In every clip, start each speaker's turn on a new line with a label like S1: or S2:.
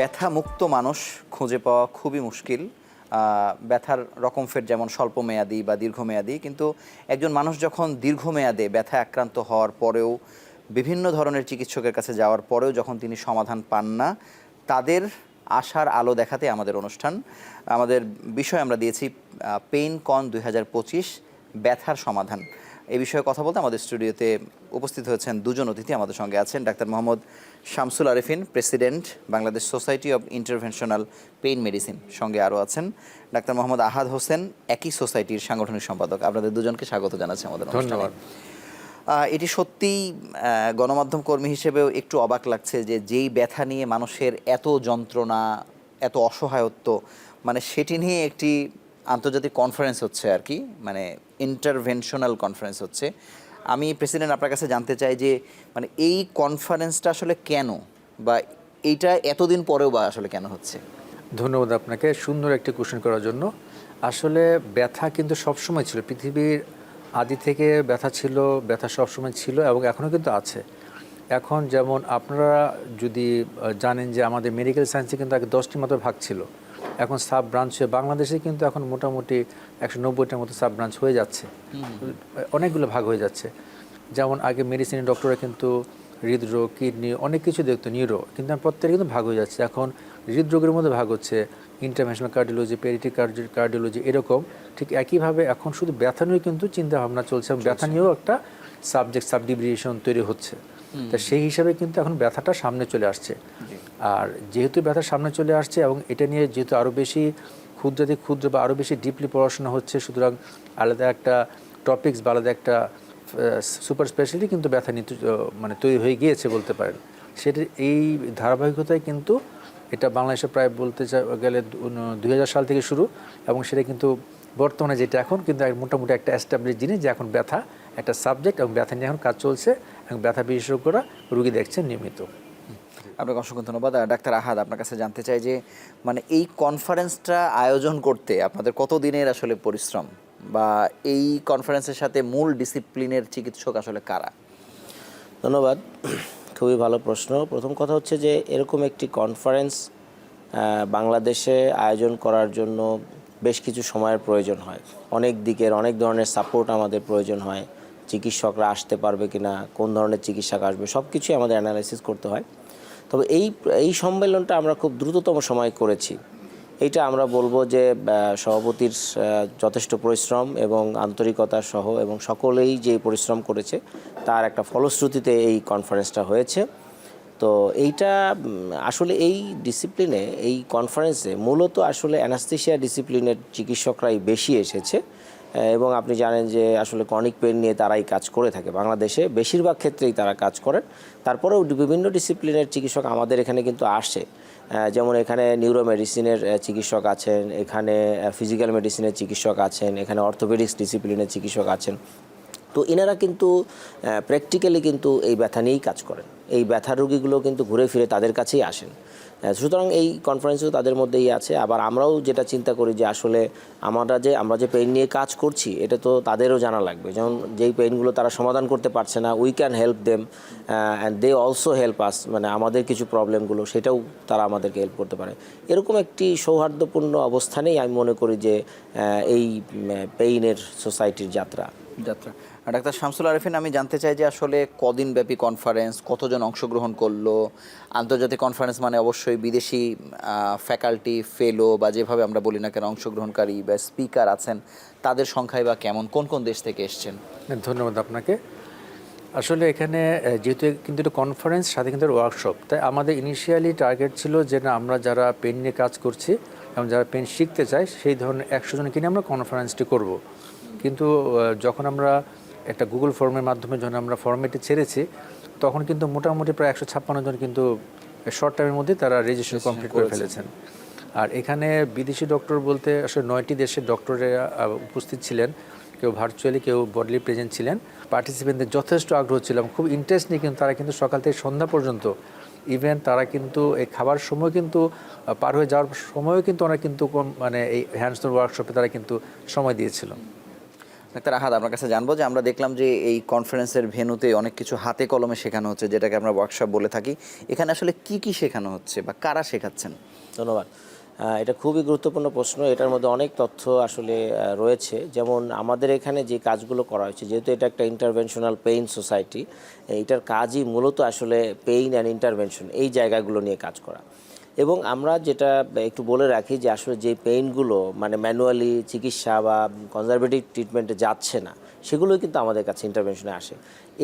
S1: ব্যথা মুক্ত মানুষ খুঁজে পাওয়া খুবই মুশকিল। ব্যথার রকমফের যেমন স্বল্পমেয়াদী বা দীর্ঘমেয়াদী, কিন্তু একজন মানুষ যখন দীর্ঘমেয়াদে ব্যথা আক্রান্ত হওয়ার পরেও বিভিন্ন ধরনের চিকিৎসকের কাছে যাওয়ার পরেও যখন তিনি সমাধান পান না, তাদের আশার আলো দেখাতে আমাদের অনুষ্ঠান। আমাদের বিষয় আমরা দিয়েছি পেইনকন 2025 ব্যথার সমাধান। এই বিষয়ে কথা বলতে আমাদের স্টুডিওতে উপস্থিত হয়েছেন দুজন অতিথি। আমাদের সঙ্গে আছেন doctor Mohammad Shamsul Arefin, president Bangladesh society of interventional pain medicine. সঙ্গে আরও আছেন ডাক্তার মোহাম্মদ আহাদ হোসেন, একই সোসাইটির সাংগঠনিক সম্পাদক। আপনাদের দুজনকে স্বাগত জানাচ্ছি আমাদের অনুষ্ঠানে।
S2: ধন্যবাদ।
S1: এটি সত্যিই গণমাধ্যম কর্মী হিসেবেও একটু অবাক লাগছে যে যেই ব্যথা নিয়ে মানুষের এত যন্ত্রণা, এত অসহায়ত্ব, মানে সেটি নিয়ে একটি আন্তর্জাতিক কনফারেন্স হচ্ছে আর কি, মানে ইন্টারভেনশনাল কনফারেন্স হচ্ছে। আমি প্রেসিডেন্ট আপনার কাছে জানতে চাই যে মানে এই কনফারেন্সটা আসলে কেন, বা এইটা এতদিন পরেও বা আসলে কেন হচ্ছে?
S2: ধন্যবাদ আপনাকে সুন্দর একটি কোশ্চেন করার জন্য। আসলে ব্যথা কিন্তু সবসময় ছিল, পৃথিবীর আদি থেকে ব্যথা ছিল, ব্যথা সবসময় ছিল এবং এখনও কিন্তু আছে। এখন যেমন আপনারা যদি জানেন যে আমাদের মেডিকেল সায়েন্সে কিন্তু আগে 10টি মতো ভাগ ছিল, এখন সাব ব্রাঞ্চ হয়ে বাংলাদেশে কিন্তু এখন মোটামুটি 190টার মতো সাব ব্রাঞ্চ হয়ে যাচ্ছে, অনেকগুলো ভাগ হয়ে যাচ্ছে। যেমন আগে মেডিসিনের ডক্টররা কিন্তু হৃদরোগ, কিডনি অনেক কিছু দেখতো, নিউরো, কিন্তু প্রত্যেকটা কিন্তু ভাগ হয়ে যাচ্ছে। এখন হৃদরোগের মধ্যে ভাগ হচ্ছে ইন্টারভেনশনাল কার্ডিওলজি, পেডিয়াট্রিক কার্ডিওলজি, এরকম। ঠিক একইভাবে এখন শুধু ব্যথা নিয়েও কিন্তু চিন্তা ভাবনা চলছে এবং ব্যথা নিয়েও একটা সাব ডিভিশন তৈরি হচ্ছে। তা সেই হিসাবে কিন্তু এখন ব্যথাটা সামনে চলে আসছে। আর যেহেতু ব্যথা সামনে চলে আসছে এবং এটা নিয়ে যেহেতু আরও বেশি ক্ষুদ্র বা আরও বেশি ডিপলি পড়াশোনা হচ্ছে, সুতরাং আলাদা একটা টপিকস বা আলাদা একটা সুপার স্পেশালিটি কিন্তু ব্যথা নিতে মানে তৈরি হয়ে গিয়েছে বলতে পারেন। সেটা এই ধারাবাহিকতায় কিন্তু এটা বাংলাদেশে প্রায় বলতে গেলে 2000 সাল থেকে শুরু, এবং সেটা কিন্তু বর্তমানে যেটা এখন কিন্তু মোটামুটি একটা এস্টাবলিশ জিনিস যে এখন ব্যথা একটা সাবজেক্ট এবং ব্যথা নিয়ে এখন কাজ চলছে এবং ব্যথা বিশেষজ্ঞরা রুগী দেখছেন নিয়মিত।
S1: আপনাকে অসংখ্য ধন্যবাদ। ডাক্তার আহাদ, আপনার কাছে জানতে চাই যে মানে এই কনফারেন্সটা আয়োজন করতে আপনাদের কত দিনের আসলে পরিশ্রম, বা এই কনফারেন্সের সাথে মূল ডিসিপ্লিনের চিকিৎসক আসলে কারা?
S3: ধন্যবাদ, খুবই ভালো প্রশ্ন। প্রথম কথা হচ্ছে যে এরকম একটি কনফারেন্স বাংলাদেশে আয়োজন করার জন্য বেশ কিছু সময়ের প্রয়োজন হয়, অনেক দিকের অনেক ধরনের সাপোর্ট আমাদের প্রয়োজন হয়। চিকিৎসকরা আসতে পারবে কিনা, কোন ধরনের চিকিৎসক আসবে, সব কিছুই আমাদের অ্যানালাইসিস করতে হয়। তবে এই সম্মেলনটা আমরা খুব দ্রুততম সময় করেছি। এইটা আমরা বলবো যে সভাপতির যথেষ্ট পরিশ্রম এবং আন্তরিকতা সহ এবং সকলেই যে পরিশ্রম করেছে তার একটা ফলশ্রুতিতে এই কনফারেন্সটা হয়েছে। তো এইটা আসলে এই ডিসিপ্লিনে, এই কনফারেন্সে মূলত আসলে অ্যানাস্থেশিয়া ডিসিপ্লিনের চিকিৎসকরাই বেশি এসেছে, এবং আপনি জানেন যে আসলে ক্রনিক পেইন নিয়ে তারাই কাজ করে থাকে বাংলাদেশে, বেশিরভাগ ক্ষেত্রেই তারা কাজ করেন। তারপরেও বিভিন্ন ডিসিপ্লিনের চিকিৎসক আমাদের এখানে কিন্তু আসে, যেমন এখানে নিউরো মেডিসিনের চিকিৎসক আছেন, এখানে ফিজিক্যাল মেডিসিনের চিকিৎসক আছেন, এখানে অর্থোপেডিক্স ডিসিপ্লিনের চিকিৎসক আছেন। তো এনারা কিন্তু প্র্যাকটিক্যালি কিন্তু এই ব্যথা নিয়েই কাজ করেন, এই ব্যথার রোগীগুলো কিন্তু ঘুরে ফিরে তাদের কাছেই আসেন। সুতরাং এই কনফারেন্সও তাদের মধ্যেই আছে। আবার আমরাও যেটা চিন্তা করি যে আসলে আমরা যে পেইন নিয়ে কাজ করছি এটা তো তাদেরও জানা লাগবে, যেমন যেই পেইনগুলো তারা সমাধান করতে পারছে না, we can help them and they also help us, মানে আমাদের কিছু প্রবলেমগুলো সেটাও তারা আমাদেরকে হেল্প করতে পারে। এরকম একটি সৌহার্দ্যপূর্ণ অবস্থানেই আমি মনে করি যে এই পেইনের সোসাইটির যাত্রা।
S1: ডাক্তার শামসুল আরেফিন, আমি জানতে চাই যে আসলে কদিন ব্যাপী কনফারেন্স, কতজন অংশগ্রহণ করলো? আন্তর্জাতিক কনফারেন্স মানে অবশ্যই বিদেশি ফ্যাকাল্টি, ফেলো বা যেভাবে আমরা বলি না কেন অংশগ্রহণকারী বা স্পিকার আছেন, তাদের সংখ্যায় বা কেমন, কোন কোন দেশ থেকে এসছেন?
S2: ধন্যবাদ আপনাকে। আসলে এখানে যেহেতু কিন্তু এটা কনফারেন্স সাথে কিন্তু ওয়ার্কশপ, তাই আমাদের ইনিশিয়ালি টার্গেট ছিল যে না, আমরা যারা পেন নিয়ে কাজ করছি এবং যারা পেন শিখতে চাই সেই ধরনের 100 জনকে নিয়ে আমরা কনফারেন্সটি করব। কিন্তু যখন আমরা একটা গুগল ফর্মের মাধ্যমে যখন আমরা ফর্মেটে ছেড়েছি, তখন কিন্তু মোটামুটি প্রায় 156 জন কিন্তু শর্ট টাইমের মধ্যে তারা রেজিস্ট্রেশন কমপ্লিট করে ফেলেছেন। আর এখানে বিদেশি ডক্টর বলতে আসলে 9টি দেশের ডক্টরেরা উপস্থিত ছিলেন, কেউ ভার্চুয়ালি, কেউ বডলি প্রেজেন্ট ছিলেন। পার্টিসিপেন্টদের যথেষ্ট আগ্রহ ছিল এবং খুব ইন্টারেস্ট নিয়ে কিন্তু তারা কিন্তু সকাল থেকে সন্ধ্যা পর্যন্ত, ইভেন তারা কিন্তু এই খাবার সময় কিন্তু পার হয়ে যাওয়ার সময়ও কিন্তু ওরা কিন্তু মানে এই হ্যান্ডস অন ওয়ার্কশপে তারা কিন্তু সময় দিয়েছিল।
S1: ডাক্তার আহাদ, আপনার কাছে জানবো যে আমরা দেখলাম যে এই কনফারেন্সের ভেন্যুতে অনেক কিছু হাতে কলমে শেখানো হচ্ছে, যেটাকে আমরা ওয়ার্কশপ বলে থাকি। এখানে আসলে কি কি শেখানো হচ্ছে বা কারা শেখাচ্ছেন?
S3: ধন্যবাদ। এটা খুবই গুরুত্বপূর্ণ প্রশ্ন। এটার মধ্যে অনেক তথ্য আসলে রয়েছে। যেমন আমাদের এখানে যে কাজগুলো করা হয়েছে, যেহেতু এটা একটা ইন্টারভেনশনাল পেইন সোসাইটি, এটার কাজই মূলত আসলে পেইন অ্যান্ড ইন্টারভেনশন এই জায়গাগুলো নিয়ে কাজ করা। এবং আমরা যেটা একটু বলে রাখি যে আসলে যে পেইনগুলো মানে ম্যানুয়ালি চিকিৎসা বা কনজারভেটিভ ট্রিটমেন্টে যাচ্ছে না, সেগুলো কিন্তু আমাদের কাছে ইন্টারভেনশনে আসে।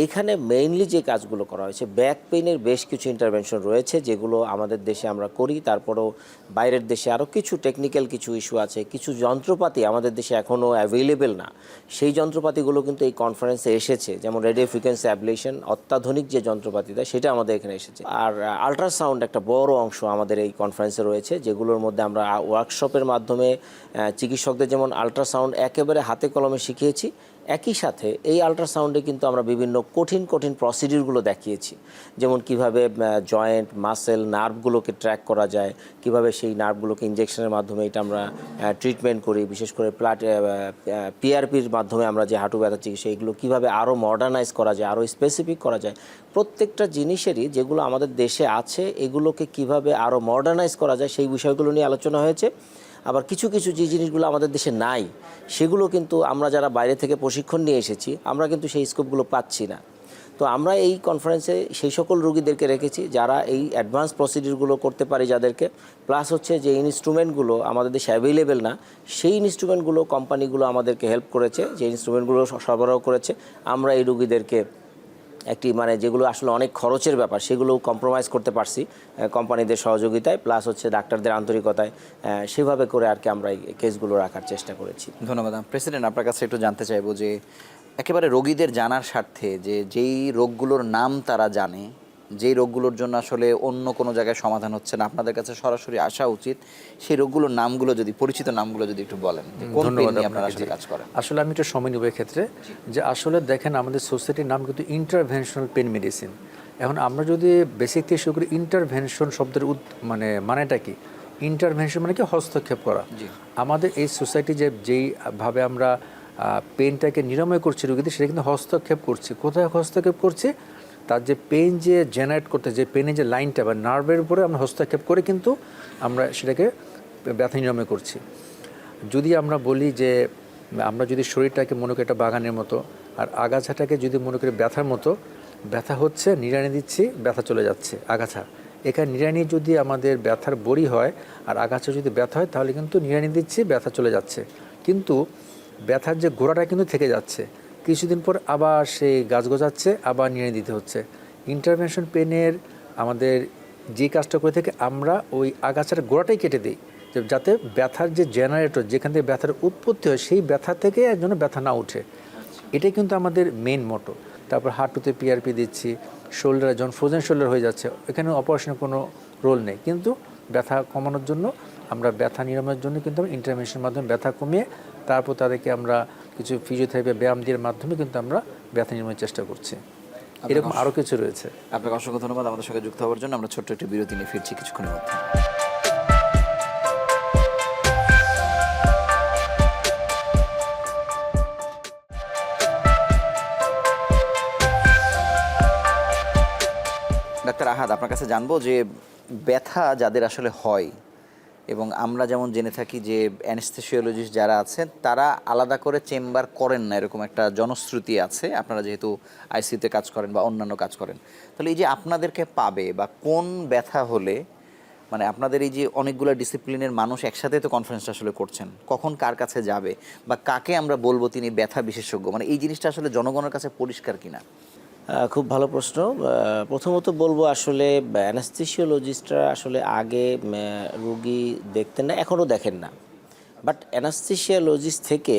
S3: এখানে মেইনলি যে কাজগুলো করা হয়েছে, ব্যাক পেইনের বেশ কিছু ইন্টারভেনশন রয়েছে যেগুলো আমাদের দেশে আমরা করি। তারপরেও বাইরের দেশে আরও কিছু টেকনিক্যাল কিছু ইস্যু আছে, কিছু যন্ত্রপাতি আমাদের দেশে এখনও অ্যাভেলেবেল না। সেই যন্ত্রপাতিগুলো কিন্তু এই কনফারেন্সে এসেছে, যেমন রেডিও ফ্রিকোয়েন্সি অ্যাবলেশন, অত্যাধুনিক যে যন্ত্রপাতি দেয় সেটা আমাদের এখানে এসেছে। আর আল্ট্রাসাউন্ড একটা বড় অংশ আমাদের এই কনফারেন্সে রয়েছে, যেগুলোর মধ্যে আমরা ওয়ার্কশপের মাধ্যমে চিকিৎসকদের যেমন আল্ট্রাসাউন্ড একেবারে হাতে কলমে শিখিয়েছি, একই সাথে এই আল্ট্রাসাউন্ডে কিন্তু আমরা বিভিন্ন কঠিন কঠিন প্রসিডিউরগুলো দেখিয়েছি। যেমন কিভাবে জয়েন্ট, মাসেল, নার্ভগুলোকে ট্র্যাক করা যায়, কিভাবে সেই নার্ভগুলোকে ইনজেকশনের মাধ্যমে এটা আমরা ট্রিটমেন্ট করি, বিশেষ করে পিআরপির মাধ্যমে আমরা যে হাঁটু ব্যথা চিকিৎসা, এগুলো কীভাবে আরও মডার্নাইজ করা যায়, আরও স্পেসিফিক করা যায়। প্রত্যেকটা জিনিসেরই যেগুলো আমাদের দেশে আছে এগুলোকে কিভাবে আরও মডার্নাইজ করা যায় সেই বিষয়গুলো নিয়ে আলোচনা হয়েছে। আবার কিছু কিছু যে জিনিসগুলো আমাদের দেশে নাই, সেগুলো কিন্তু আমরা যারা বাইরে থেকে প্রশিক্ষণ নিয়ে এসেছি আমরা কিন্তু সেই স্কোপগুলো পাচ্ছি না। তো আমরা এই কনফারেন্সে সেই সকল রোগীদেরকে রেখেছি যারা এই অ্যাডভান্স প্রসিডিউরগুলো করতে পারে যাদেরকে, প্লাস হচ্ছে যে ইনস্ট্রুমেন্টগুলো আমাদের দেশে অ্যাভেলেবেল না, সেই ইনস্ট্রুমেন্টগুলো কোম্পানিগুলো আমাদেরকে হেল্প করেছে, যে ইনস্ট্রুমেন্টগুলো সরবরাহ করেছে। আমরা এই রোগীদেরকে একটি মানে যেগুলো আসলে অনেক খরচের ব্যাপার সেগুলো কম্প্রোমাইজ করতে পারছি কোম্পানিদের সহযোগিতায়, প্লাস হচ্ছে ডাক্তারদের আন্তরিকতায়। সেভাবে করে আর কি আমরা এই কেসগুলো রাখার চেষ্টা করেছি।
S1: ধন্যবাদ। প্রেসিডেন্ট, আপনার কাছে একটু জানতে চাইবো যে একেবারে রোগীদের জানার স্বার্থে যে যেই রোগগুলোর নাম তারা জানে, যেই রোগগুলোর জন্য আসলে অন্য কোনো জায়গায় সমাধান হচ্ছে না, আপনাদের কাছে সরাসরি আসা উচিত, সেই রোগগুলোর নামগুলো যদি, পরিচিত নামগুলো যদি একটু বলেন, কোন পেন নিয়ে আপনারা আসলে কাজ করেন?
S2: আসলে আমি একটু সময় নেব ক্ষেত্রে, যে আসলে দেখেন আমাদের সোসাইটির নাম কিন্তু ইন্টারভেনশনাল পেন মেডিসিন। এখন আমরা যদি বেসিক থেকে শুরু করি, ইন্টারভেনশন শব্দের মানেটা কি? ইন্টারভেনশন মানে কি? হস্তক্ষেপ করা। আমাদের এই সোসাইটি যেইভাবে আমরা পেনটাকে নিরাময় করছি রোগীদের, সেটা কিন্তু হস্তক্ষেপ করছি। কোথায় হস্তক্ষেপ করছি? তার যে পেন যে জেনারেট করতে, যে পেনের যে লাইনটা বা নার্ভের উপরে আমরা হস্তক্ষেপ করে কিন্তু আমরা সেটাকে ব্যথা নিরাময় করছি। যদি আমরা বলি যে আমরা যদি শরীরটাকে মনে করি একটা বাগানের মতো, আর আগাছাটাকে যদি মনে করি ব্যথার মতো, ব্যথা হচ্ছে নিড়ানি দিচ্ছি, ব্যথা চলে যাচ্ছে আগাছা। এখানে নিড়ানি যদি আমাদের ব্যথার বড়ি হয় আর আগাছা যদি ব্যথা হয়, তাহলে কিন্তু নিড়ানি দিচ্ছি, ব্যথা চলে যাচ্ছে। কিন্তু ব্যথার যে গোড়াটা কিন্তু থেকে যাচ্ছে, কিছুদিন পর আবার সেই গাছ গজাচ্ছে, আবার নিড়ানি দিতে হচ্ছে। ইন্টারভেনশন পেনের আমাদের যে কাজটা করে থেকে আমরা ওই আগাছার গোড়াটাই কেটে দিই, যাতে ব্যথার যে জেনারেটর, যেখান থেকে ব্যথার উৎপত্তি হয়, সেই ব্যথা থেকে যেন ব্যথা না উঠে। এটাই কিন্তু আমাদের মেইন মোটো। তারপর হাঁটুতে পিআরপি দিচ্ছি, শোল্ডারে যখন ফ্রোজেন শোল্ডার হয়ে যাচ্ছে, এখানে অপারেশনের কোনো রোল নেই, কিন্তু ব্যথা কমানোর জন্য আমরা ব্যথা নিরাময়ের জন্য কিন্তু আমরা ইন্টারভেনশনের মাধ্যমে ব্যথা কমিয়ে তারপর তাদেরকে আমরা কিছু ফিজিওথেরাপি, ব্যায়াম দিয়ে মাধ্যমে কিন্তু আমরা ব্যথা নিরাময়ের চেষ্টা করছি। এরকম আরও কিছু রয়েছে।
S1: আপনাকে অসংখ্য ধন্যবাদ আমাদের সঙ্গে যুক্ত হওয়ার জন্য। আমরা ছোট্ট একটি বিরতি নিয়ে ফিরছি কিছুক্ষণের মধ্যে। ডাক্তার আহাদ, আপনার কাছে জানবো যে ব্যথা যাদের আসলে হয়, এবং আমরা যেমন জেনে থাকি যে অ্যানেস্থেসিওলজিস্ট যারা আছেন তারা আলাদা করে চেম্বার করেন না, এরকম একটা জনশ্রুতি আছে, আপনারা যেহেতু আইসিইউতে কাজ করেন বা অন্যান্য কাজ করেন। তাহলে এই যে আপনাদেরকে পাবে বা কোন ব্যথা হলে, মানে আপনাদের এই যে অনেকগুলো ডিসিপ্লিনের মানুষ একসাথে তো কনফারেন্সটা আসলে করছেন, কখন কার কাছে যাবে বা কাকে আমরা বলবো তিনি ব্যথা বিশেষজ্ঞ, মানে এই জিনিসটা আসলে জনগণের কাছে পরিষ্কার কিনা?
S3: খুব ভালো প্রশ্ন। প্রথমত বলবো আসলে অ্যানাস্থেসিওলজিস্টরা আসলে আগে রুগী দেখতেন না, এখনও দেখেন না। বাট অ্যানাস্থেসিওলজিস্ট থেকে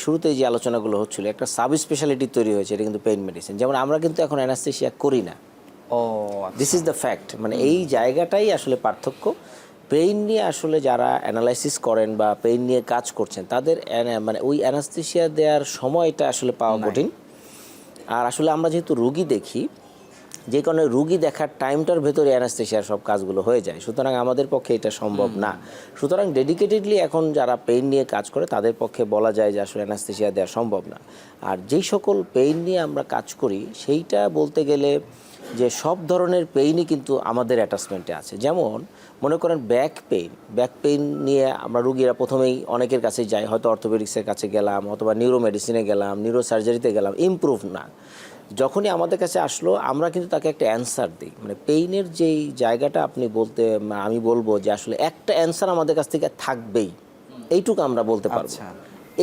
S3: শুরুতে যে আলোচনাগুলো হচ্ছিল, একটা সাব স্পেশালিটি তৈরি হয়েছে, এটা কিন্তু পেইন মেডিসিন। যেমন আমরা কিন্তু এখন অ্যানাস্থেসিয়া করি না। This is the fact. মানে এই জায়গাটাই আসলে পার্থক্য। পেইন নিয়ে আসলে যারা অ্যানালাইসিস করেন বা পেইন নিয়ে কাজ করছেন, তাদের মানে ওই অ্যানাস্থেসিয়া দেওয়ার সময়টা আসলে পাওয়া কঠিন। আর আসলে আমরা যেহেতু রুগী দেখি, যে কারণে রুগী দেখার টাইমটার ভেতরে অ্যানাস্থেশিয়ার সব কাজগুলো হয়ে যায়। সুতরাং আমাদের পক্ষে এটা সম্ভব না। সুতরাং ডেডিকেটেডলি এখন যারা পেইন নিয়ে কাজ করে তাদের পক্ষে বলা যায় যে আসলে অ্যানাস্থেশিয়া দেওয়া সম্ভব না। আর যেই সকল পেইন নিয়ে আমরা কাজ করি সেইটা বলতে গেলে যে সব ধরনের পেইনই কিন্তু আমাদের অ্যাটাচমেন্টে আছে। যেমন মনে করেন ব্যাক পেইন নিয়ে আমরা রুগীরা প্রথমেই অনেকের কাছে যাই, হয়তো অর্থোপেডিক্সের কাছে গেলাম অথবা নিউরো মেডিসিনে গেলাম, নিউরো সার্জারিতে গেলাম, ইমপ্রুভ না। যখনই আমাদের কাছে আসলো আমরা কিন্তু তাকে একটা অ্যান্সার দিই, মানে পেইনের যেই জায়গাটা আমি বলবো যে আসলে একটা অ্যান্সার আমাদের কাছ থেকে থাকবেই, এইটুকু আমরা বলতে পারবো।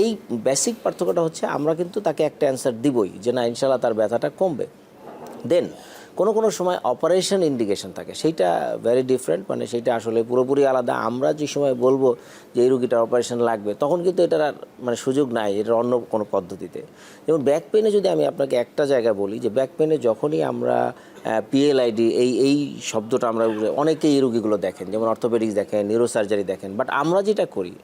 S3: এই বেসিক পার্থক্যটা হচ্ছে আমরা কিন্তু তাকে একটা অ্যান্সার দিবই যে না ইনশাল্লাহ তার ব্যথাটা কমবে। দেন কোনো সময় অপারেশন ইন্ডিকেশন থাকে, সেইটা ভেরি ডিফারেন্ট, মানে সেইটা আসলে পুরোপুরি আলাদা। আমরা যে সময় বলবো যে এই রুগীটার অপারেশন লাগবে তখন কিন্তু এটার আর মানে সুযোগ নাই, এটার অন্য কোনো পদ্ধতিতে। যেমন ব্যাক পেইনে যদি আমি আপনাকে একটা জায়গা বলি যে ব্যাক পেইনে যখনই আমরা পিএলআইডি এই শব্দটা আমরা অনেকেই এই রুগীগুলো দেখেন, যেমন অর্থোপেডিক্স দেখেন, নিউরো সার্জারি দেখেন, বাট আমরা যেটা করি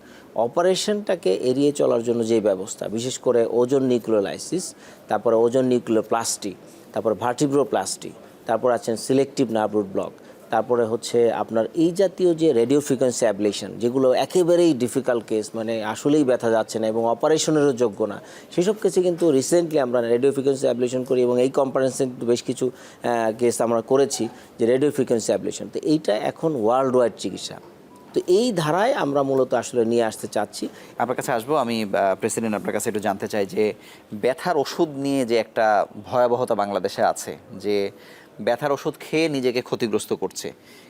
S3: অপারেশনটাকে এড়িয়ে চলার জন্য যে ব্যবস্থা, বিশেষ করে ওজন নিউক্লিওলাইসিস, তারপরে ওজন নিউক্লিওপ্লাস্টি, তারপরে ভার্টিব্রোপ্লাস্টি, তারপর আছেন সিলেক্টিভ নার্ভ রুট ব্লক, তারপরে হচ্ছে আপনার এই জাতীয় যে রেডিও ফ্রিকোয়েন্সি অ্যাবলেশন, যেগুলো একেবারেই ডিফিকাল্ট কেস, মানে আসলেই ব্যথা যাচ্ছে না এবং অপারেশনেরও যোগ্য না, সেসব কেসে কিন্তু রিসেন্টলি আমরা রেডিও ফ্রিকোয়েন্সি অ্যাবলেশন করি এবং এই কম্পারেন্সে বেশ কিছু কেস আমরা করেছি যে রেডিও ফ্রিকোয়েন্সি অ্যাবলেশন। তো এইটা এখন ওয়ার্ল্ড ওয়াইড চিকিৎসা। তো এই ধারায় আমরা মূলত আসলে নিয়ে আসতে চাচ্ছি।
S1: আপনার কাছে আসবো আমি, প্রেসিডেন্ট আপনার কাছে একটু জানতে চাই যে ব্যথার ওষুধ নিয়ে যে একটা ভয়াবহতা বাংলাদেশে আছে, যে ব্যথার ওষুধ খেয়ে নিজেকে ক্ষতিগ্রস্ত করছে,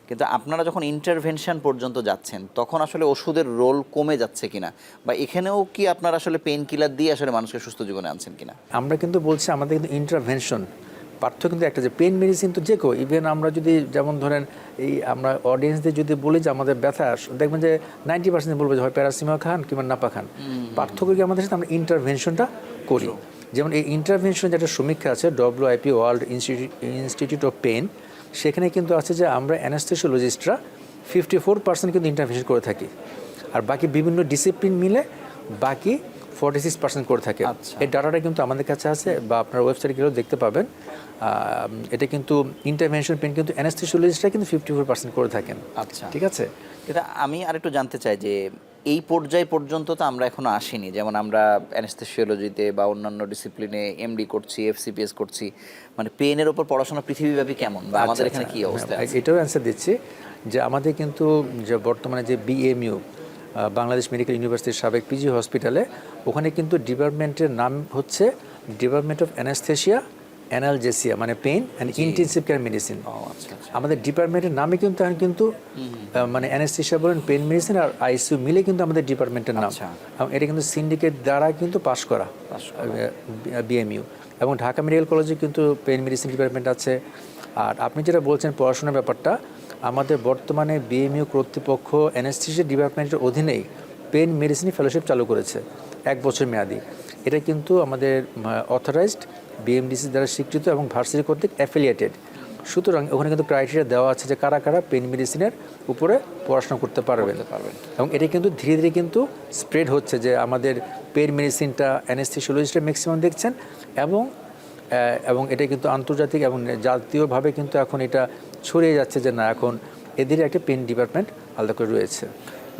S1: কিন্তু আপনারা যখন ইন্টারভেনশন পর্যন্ত যাচ্ছেন তখন আসলে ওষুধের রোল কমে যাচ্ছে কিনা, বা এখানেও কি আপনারা আসলে পেইন কিলার দিয়ে আসলে মানুষকে সুস্থ জীবনে আনছেন কিনা?
S2: আমরা কিন্তু বলছি আমাদের কিন্তু ইন্টারভেনশন পার্থক্য কিন্তু একটা, যে পেন মেডিসিন তো যে কেউ, ইভেন আমরা যদি যেমন ধরেন এই আমরা অডিয়েন্সদের যদি বলি যে আমাদের ব্যথা, দেখবেন যে 90% বলবো যে হয় প্যারাসিটামল খান কিংবা নাপা খান। পার্থক্য কি আমাদের সাথে আমরা ইন্টারভেনশনটা করি। যেমন এই ইন্টারভেনশন যেটা সমীক্ষা আছে WIP world institute of pain, সেখানে কিন্তু আছে যে আমরা অ্যানাস্থেসিওলজিস্টরা 54% কিন্তু ইন্টারভেনশন করে থাকি, আর বাকি বিভিন্ন ডিসিপ্লিন মিলে বাকি 46% করে থাকে। এই ডাটাটা কিন্তু আমাদের কাছে আছে, বা আপনার ওয়েবসাইটে গেলেও দেখতে পাবেন। এটা কিন্তু ইন্টারভেনশন পেন কিন্তু অ্যানাস্থেসিওলজিস্টরা কিন্তু 54% করে থাকেন।
S1: আচ্ছা,
S2: ঠিক আছে।
S1: এটা আমি আরেকটু জানতে চাই যে এই পর্যায় পর্যন্ত তো আমরা এখনো আসিনি, যেমন আমরা অ্যানেস্থেসিওলজিতে বা অন্যান্য ডিসিপ্লিনে এমডি করছি, FCPS করছি, মানে পেনের ওপর পড়াশোনা পৃথিবীব্যাপী কেমন, বা আমাদের এখানে কি অবস্থা?
S2: এটাও অ্যান্সার দিচ্ছি যে আমাদের কিন্তু যে বর্তমানে যে BMU বাংলাদেশ মেডিকেল ইউনিভার্সিটির সাবেক PG হসপিটালে, ওখানে কিন্তু ডিপার্টমেন্টের নাম হচ্ছে ডিপার্টমেন্ট অফ অ্যানাস্থেসিয়া অ্যানালজেসিয়া, মানে pain and intensive care medicine. আমাদের ডিপার্টমেন্টের নামে কিন্তু এখন কিন্তু মানে অ্যানাস্থেসিয়া বলেন, পেইন মেডিসিন আর ICU মিলে কিন্তু আমাদের ডিপার্টমেন্টের নাম, এবং এটা কিন্তু সিন্ডিকেট দ্বারা কিন্তু পাশ করা BMU। এবং ঢাকা মেডিকেল কলেজে কিন্তু পেইন মেডিসিন ডিপার্টমেন্ট আছে। আর আপনি যেটা বলছেন পড়াশোনার ব্যাপারটা, আমাদের বর্তমানে BMU কর্তৃপক্ষ অ্যানাস্থেসিয়া ডিপার্টমেন্টের অধীনেই পেইন মেডিসিন ফেলোশিপ চালু করেছে 1 বছর মেয়াদি। এটা কিন্তু আমাদের অথরাইজড BMDC দ্বারা স্বীকৃত এবং ভার্সিটি কর্তৃক অ্যাফিলিয়েটেড। সুতরাং ওখানে কিন্তু ক্রাইটেরিয়া দেওয়া আছে যে কারা কারা পেইন মেডিসিনের উপরে পড়াশোনা করতে পারবেন। এবং এটা কিন্তু ধীরে ধীরে কিন্তু স্প্রেড হচ্ছে যে আমাদের পেইন মেডিসিনটা অ্যানেস্থেসিওলজিস্টরা ম্যাক্সিমাম দেখছেন, এবং এটা কিন্তু আন্তর্জাতিক এবং জাতীয়ভাবে কিন্তু এখন এটা ছড়িয়ে যাচ্ছে যে না, এখন এদের একটা পেইন ডিপার্টমেন্ট আলাদা করে রয়েছে।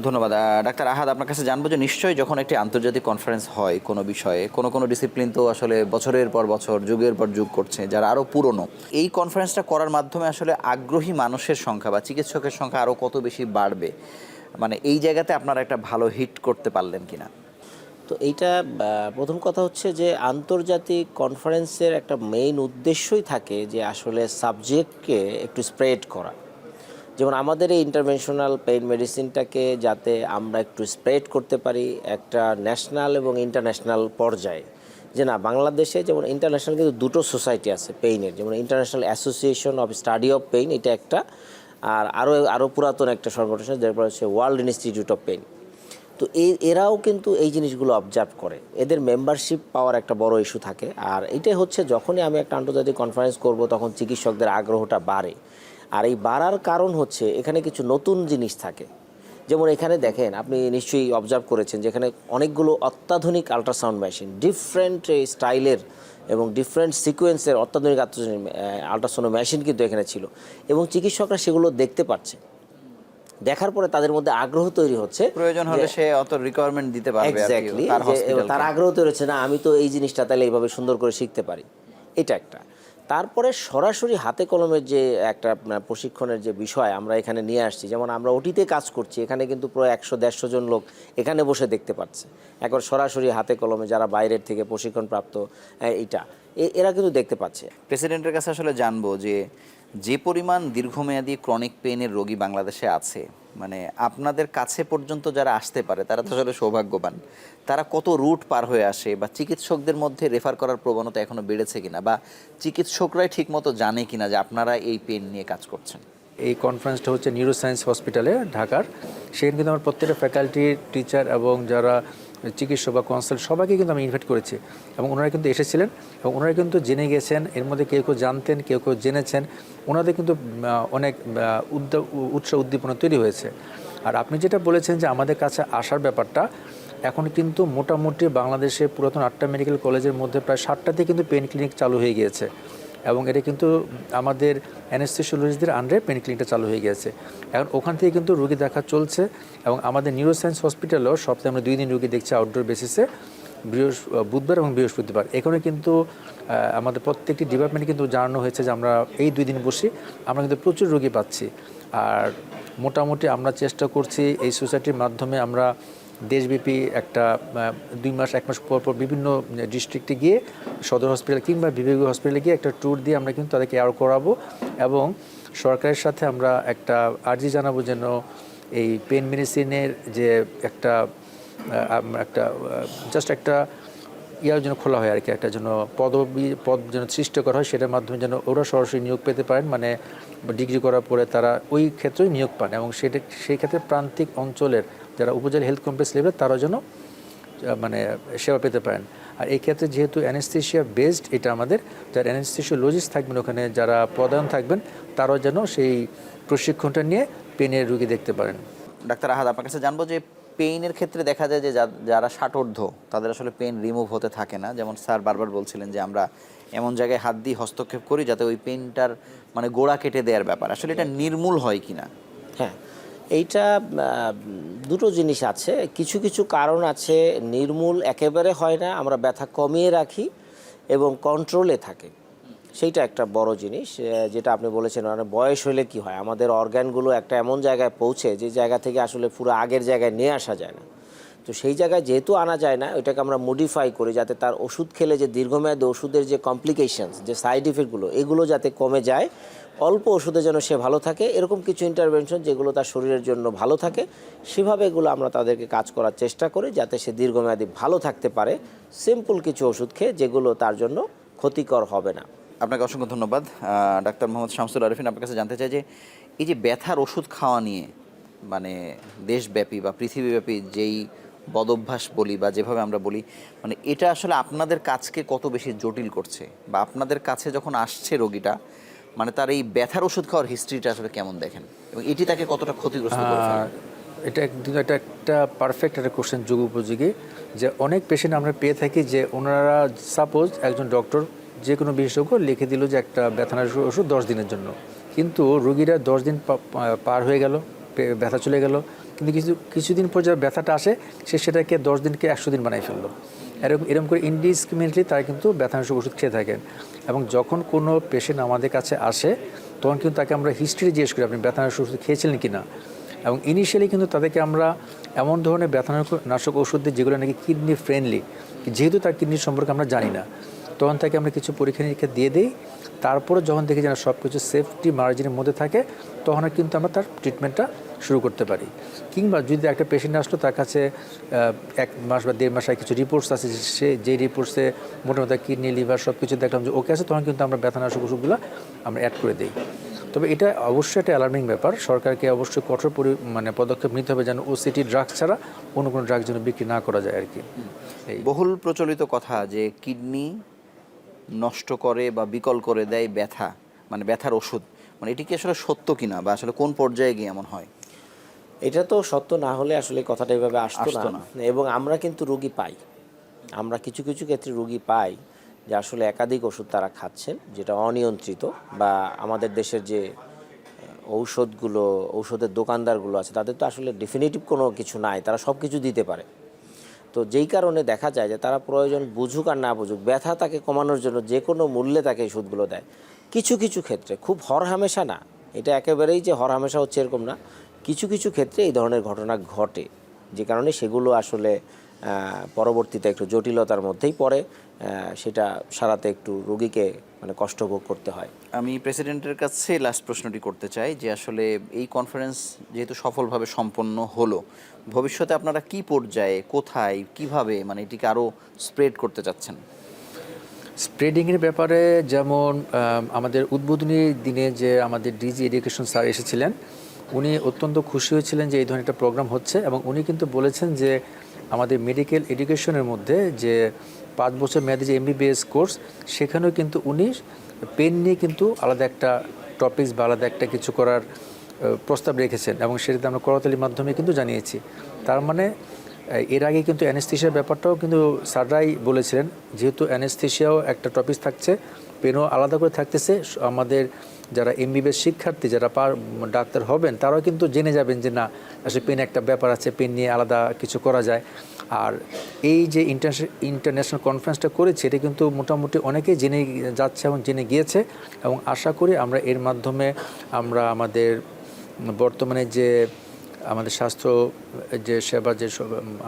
S1: ধন্যবাদ। ডাক্তার আহাদ, আপনার কাছে জানবো যে নিশ্চয়ই যখন একটি আন্তর্জাতিক কনফারেন্স হয় কোনো বিষয়ে, কোনো ডিসিপ্লিন তো আসলে বছরের পর বছর, যুগের পর যুগ করছে, যারা আরও পুরনো, এই কনফারেন্সটা করার মাধ্যমে আসলে আগ্রহী মানুষের সংখ্যা বা চিকিৎসকের সংখ্যা আরও কত বেশি বাড়বে, মানে এই জায়গাতে আপনারা একটা ভালো হিট করতে পারলেন কিনা?
S3: তো এইটা প্রথম কথা হচ্ছে যে আন্তর্জাতিক কনফারেন্সের একটা মেইন উদ্দেশ্যই থাকে যে আসলে সাবজেক্টকে একটু স্প্রেড করা। যেমন আমাদের এই ইন্টারভেনশনাল পেইন মেডিসিনটাকে যাতে আমরা একটু স্প্রেড করতে পারি একটা ন্যাশনাল এবং ইন্টারন্যাশনাল পর্যায়ে, যে না বাংলাদেশে যেমন ইন্টারন্যাশনাল কিন্তু দুটো সোসাইটি আছে পেইনের, যেমন international association of study of pain এটা একটা, আর আরও পুরাতন একটা সংগঠন যেটা হচ্ছে ওয়ার্ল্ড ইনস্টিটিউট অফ পেইন। তো এরাও কিন্তু এই জিনিসগুলো অবজার্ভ করে, এদের মেম্বারশিপ পাওয়ার একটা বড় ইস্যু থাকে। আর এটাই হচ্ছে যখনই আমি একটা আন্তর্জাতিক কনফারেন্স করব তখন চিকিৎসকদের আগ্রহটা বাড়ে। আর এই বাড়ার কারণ হচ্ছে এখানে কিছু নতুন জিনিস থাকে, যেমন এখানে দেখেন, আপনি নিশ্চয়ই অবজার্ভ করেছেন যেখানে অনেকগুলো অত্যাধুনিক আল্ট্রাসাউন্ড মেশিন, ডিফারেন্ট স্টাইলের এবং ডিফারেন্ট সিকোয়েন্সের অত্যাধুনিক আল্ট্রাসাউন্ড মেশিন কিন্তু এখানে ছিল, এবং চিকিৎসকরা সেগুলো দেখতে পাচ্ছে। দেখার পরে তাদের মধ্যে আগ্রহ তৈরি হচ্ছে,
S1: প্রয়োজন হলে সে অত রিকোয়ারমেন্ট দিতে পারবে আর কি,
S3: এক্স্যাক্টলি,
S1: তার হসপিটালকে।
S3: তার আগ্রহ তৈরি হচ্ছে, না আমি তো এই জিনিসটা তাহলে এইভাবে সুন্দর করে শিখতে পারি। এটা একটা। তারপরে সরাসরি হাতে কলমের যে একটা প্রশিক্ষণের যে বিষয় আমরা এখানে নিয়ে আসছি, যেমন আমরা ওটিতে কাজ করছি, এখানে কিন্তু প্রায় 100-150 জন লোক এখানে বসে দেখতে পাচ্ছে, একবার সরাসরি হাতে কলমে যারা বাইরের থেকে প্রশিক্ষণপ্রাপ্ত এরা কিন্তু দেখতে পাচ্ছে।
S1: প্রেসিডেন্টের কাছে আসলে জানবো যে পরিমাণ দীর্ঘমেয়াদী ক্রনিক পেইনের রোগী বাংলাদেশে আছে, মানে আপনাদের কাছে পর্যন্ত যারা আসতে পারে তারা তো আসলে সৌভাগ্যবান, তারা কত রুট পার হয়ে আসে, বা চিকিৎসকদের মধ্যে রেফার করার প্রবণতা এখনো বেড়েছে কিনা, বা চিকিৎসকরাই ঠিকমতো জানে কিনা যে আপনারা এই পেইন নিয়ে কাজ করছেন?
S2: এই কনফারেন্সটা হচ্ছে নিউরোসায়েন্স হসপিটালে ঢাকার। সেখানে কিন্তু আমার প্রত্যেকটা ফ্যাকাল্টি, টিচার এবং যারা চিকিৎসক বা কনসাল্ট সবাইকে কিন্তু আমি ইনভাইট করেছি, এবং ওনারা কিন্তু এসেছিলেন এবং ওনারা কিন্তু জেনে গেছেন। এর মধ্যে কেউ কেউ জানতেন, কেউ কেউ জেনেছেন। ওনাদের কিন্তু অনেক উৎসাহ উদ্দীপনা তৈরি হয়েছে। আর আপনি যেটা বলেছেন যে আমাদের কাছে আসার ব্যাপারটা, এখন কিন্তু মোটামুটি বাংলাদেশে পুরাতন 8টা মেডিকেল কলেজের মধ্যে প্রায় 7টাতে কিন্তু পেইন ক্লিনিক চালু হয়ে গিয়েছে, এবং এটা কিন্তু আমাদের অ্যানেস্থেসিওলজিস্টদের আন্ডারে পেইন ক্লিনিকটা চালু হয়ে গেছে। এখন ওখান থেকে কিন্তু রুগী দেখা চলছে, এবং আমাদের নিউরোসায়েন্স হসপিটালেও সপ্তাহে আমরা 2 দিন রুগী দেখছি আউটডোর বেসিসে, বুধবার এবং বৃহস্পতিবার। এখানে কিন্তু আমাদের প্রত্যেকটি ডিপার্টমেন্টে কিন্তু জানানো হয়েছে যে আমরা এই 2 দিন বসি, আমরা কিন্তু প্রচুর রুগী পাচ্ছি। আর মোটামুটি আমরা চেষ্টা করছি এই সোসাইটির মাধ্যমে আমরা দেশব্যাপী একটা 2 মাস 1 মাস পর পর বিভিন্ন ডিস্ট্রিক্টে গিয়ে, সদর হসপিটাল কিংবা বিভাগীয় হসপিটালে গিয়ে একটা ট্যুর দিয়ে আমরা কিন্তু তাদেরকে অ্যাওয়ার করাবো, এবং সরকারের সাথে আমরা একটা আর্জি জানাবো যেন এই পেন মেডিসিনের যে একটা জাস্ট একটা ইয়ার জন্য খোলা হয় আর কি, একটা যেন পদ যেন সৃষ্টি করা হয়, সেটার মাধ্যমে যেন ওরা সরাসরি নিয়োগ পেতে পারেন, মানে ডিগ্রি করার পরে তারা ওই ক্ষেত্রেই নিয়োগ পান, এবং সেই ক্ষেত্রে প্রান্তিক অঞ্চলের যারা উপজেলা হেলথ কমপ্লেক্স লেভেল তারাও যেন মানে সেবা পেতে পারেন। আর এই ক্ষেত্রে যেহেতু অ্যানেস্থেশিয়া বেসড, এটা আমাদের যারা অ্যানেস্থেসিওলজিস্ট থাকবেন ওখানে, যারা পদায়ন থাকবেন, তারাও যেন সেই প্রশিক্ষণটা নিয়ে পেনের রুগী দেখতে পারেন।
S1: ডাক্তার আহাদ, আপনার কাছে জানবো যে পেইনের ক্ষেত্রে দেখা যায় যে যারা ষাটোর্ধ্ব তাদের আসলে পেইন রিমুভ হতে থাকে না, যেমন স্যার বারবার বলছিলেন যে আমরা এমন জায়গায় হাত দিয়ে হস্তক্ষেপ করি যাতে ওই পেইনটার মানে গোড়া কেটে দেওয়ার ব্যাপার, আসলে এটা নির্মূল হয় কিনা?
S3: হ্যাঁ, এইটা দুটো জিনিস আছে, কিছু কিছু কারণ আছে, নির্মূল একেবারে হয় না, আমরা ব্যথা কমিয়ে রাখি এবং কন্ট্রোলে থাকে, সেইটা একটা বড় জিনিস। যেটা আপনি বলেছেন, মানে বয়স হলে কি হয়, আমাদের অর্গানগুলো একটা এমন জায়গায় পৌঁছে যে জায়গা থেকে আসলে পুরো আগের জায়গায় নিয়ে আসা যায় না। তো সেই জায়গায় যেহেতু আনা যায় না, ওইটাকে আমরা মডিফাই করি যাতে তার ওষুধ খেলে যে দীর্ঘমেয়াদী ওষুধের যে কমপ্লিকেশনস, যে সাইড ইফেক্টগুলো, এগুলো যাতে কমে যায়, অল্প ওষুধে যেন সে ভালো থাকে, এরকম কিছু ইন্টারভেনশন যেগুলো তার শরীরের জন্য ভালো থাকে, সেভাবে এগুলো আমরা তাদেরকে কাজ করার চেষ্টা করি যাতে সে দীর্ঘমেয়াদী ভালো থাকতে পারে, সিম্পল কিছু ওষুধ খেয়ে, যেগুলো তার জন্য ক্ষতিকর হবে না।
S1: আপনাকে অসংখ্য ধন্যবাদ। ডাক্তার মোহাম্মদ শামসুল আরিফিন, আপনার কাছে জানতে চাই যে এই যে ব্যথার ওষুধ খাওয়া নিয়ে মানে দেশব্যাপী বা পৃথিবীব্যাপী যেই বদভ্যাস বলি বা যেভাবে আমরা বলি, মানে এটা আসলে আপনাদের কাজকে কত বেশি জটিল করছে, বা আপনাদের কাছে যখন আসছে রোগীটা, মানে তার এই ব্যথার ওষুধ খাওয়ার হিস্ট্রিটা আসলে কেমন দেখেন, এবং এটি তাকে কতটা ক্ষতিগ্রস্ত করে ফেলে?
S2: এটা একটা পারফেক্ট একটা কোশ্চেন, যুগ উপযোগী। যে অনেক পেশেন্ট আমরা পেয়ে থাকি যে ওনারা সাপোজ একজন ডক্টর যে কোনো বিশেষজ্ঞ লিখে দিল যে একটা ব্যথানার ওষুধ 10 দিনের জন্য, কিন্তু রোগীরা 10 দিন পার হয়ে গেল, ব্যথা চলে গেল, কিন্তু কিছুদিন পর যার ব্যথাটা আসে সে সেটাকে 10 দিনকে 100 দিন বানাই ফেললো। এরকম করে ইনডিসক্রিমিনেটলি তারা কিন্তু ব্যথানাশক ওষুধ খেয়ে থাকেন। এবং যখন কোনো পেশেন্ট আমাদের কাছে আসে তখন কিন্তু তাকে আমরা হিস্ট্রি জিজ্ঞেস করি, আপনি ব্যথানাশক ওষুধ খেয়েছিলেন কি না। এবং ইনিশিয়ালি কিন্তু তাদেরকে আমরা এমন ধরনের ব্যথানাশক ওষুধ দিই যেগুলো নাকি কিডনি ফ্রেন্ডলি, যেহেতু তার কিডনির সম্পর্কে আমরা জানি না, তখন তাকে আমরা কিছু পরীক্ষা নিরীক্ষা দিয়ে দিই। তারপরে যখন দেখি যেন সব কিছু সেফটি মার্জিনের মধ্যে থাকে, তখন কিন্তু আমরা তার ট্রিটমেন্টটা শুরু করতে পারি। কিংবা যদি একটা পেশেন্ট আসলো, তার কাছে 1 মাস বা 1.5 মাস আগে কিছু রিপোর্টস আছে, সে যে রিপোর্টসে মোটামুটি কিডনি লিভার সব কিছু দেখলাম যে ওকে আছে, তখন কিন্তু আমরা ব্যথানাশক ওষুধগুলো আমরা অ্যাড করে দিই। তবে এটা অবশ্যই একটা অ্যালার্মিং ব্যাপার, সরকারকে অবশ্যই কঠোর পদক্ষেপ নিতে হবে যেন ওসিটি ড্রাগস ছাড়া অন্য কোনো ড্রাগস যেন বিক্রি না করা যায় আর কি।
S1: বহুল প্রচলিত কথা যে কিডনি নষ্ট করে বা বিকল করে দেয় ব্যথা, মানে ব্যথার ওষুধ, মানে এটি কি আসলে সত্য কিনা, বা আসলে কোন পর্যায়ে গিয়ে এমন হয়?
S3: এটা তো সত্য না হলে আসলে কথাটা এভাবে আসতো
S1: আসতো
S3: না।
S1: না।
S3: এবং আমরা কিন্তু রোগী পাই, আমরা কিছু কিছু ক্ষেত্রে রোগী পাই যে আসলে একাধিক ওষুধ তারা খাচ্ছেন যেটা অনিয়ন্ত্রিত, বা আমাদের দেশের যে ঔষধগুলো, ঔষধের দোকানদারগুলো আছে তাদের তো আসলে ডেফিনিটিভ কোনো কিছু নাই, তারা সব কিছু দিতে পারে। তো যেই কারণে দেখা যায় যে তারা প্রয়োজন বুঝুক আর না বুঝুক, ব্যথা তাকে কমানোর জন্য যে কোনো মূল্যে তাকে এই ওষুধগুলো দেয়। কিছু কিছু ক্ষেত্রে, খুব হরহামেশা না, এটা একেবারেই যে হরহামেশা হচ্ছে এরকম না, কিছু কিছু ক্ষেত্রে এই ধরনের ঘটনা ঘটে, যে কারণে সেগুলো আসলে পরবর্তীতে একটু জটিলতার মধ্যেই পড়ে, সেটা সারাতে একটু রোগীকে মানে কষ্ট ভোগ করতে হয়।
S1: আমি প্রেসিডেন্টের কাছে লাস্ট প্রশ্নটি করতে চাই যে আসলে এই কনফারেন্স যেহেতু সফলভাবে সম্পন্ন হলো, ভবিষ্যতে আপনারা কি পর্যায়ে, কোথায়, কিভাবে মানে এটিকে আরও স্প্রেড করতে চাচ্ছেন?
S2: স্প্রেডিংয়ের ব্যাপারে যেমন আমাদের উদ্বোধনী দিনে যে আমাদের ডিজি এডুকেশন স্যার এসেছিলেন, উনি অত্যন্ত খুশি হয়েছিলেন যে এই ধরনের একটা প্রোগ্রাম হচ্ছে, এবং উনি কিন্তু বলেছেন যে আমাদের মেডিকেল এডুকেশনের মধ্যে যে 5 বছর মেয়াদী যে এমবিবিএস কোর্স, সেখানেও কিন্তু উনি পেন নিয়ে কিন্তু আলাদা একটা টপিকস বা আলাদা একটা কিছু করার প্রস্তাব রেখেছেন, এবং সেটাতে আমরা করতালির মাধ্যমে কিন্তু জানিয়েছি। তার মানে এর আগে কিন্তু অ্যানেস্থেশিয়ার ব্যাপারটাও কিন্তু স্যাররাই বলেছিলেন, যেহেতু অ্যানেস্থেশিয়াও একটা টপিক থাকছে, পেনও আলাদা করে থাকতেছে, আমাদের যারা এমবিবিএস শিক্ষার্থী যারা ডাক্তার হবেন তারাও কিন্তু জেনে যাবেন যে না আসলে পেন একটা ব্যাপার আছে, পেন নিয়ে আলাদা কিছু করা যায়। আর এই যে ইন্টারন্যাশনাল কনফারেন্সটা করেছে, এটা কিন্তু মোটামুটি অনেকেই জেনে যাচ্ছে এবং জেনে গিয়েছে, এবং আশা করি আমরা এর মাধ্যমে আমরা আমাদের বর্তমানে যে আমাদের স্বাস্থ্য যে সেবা যে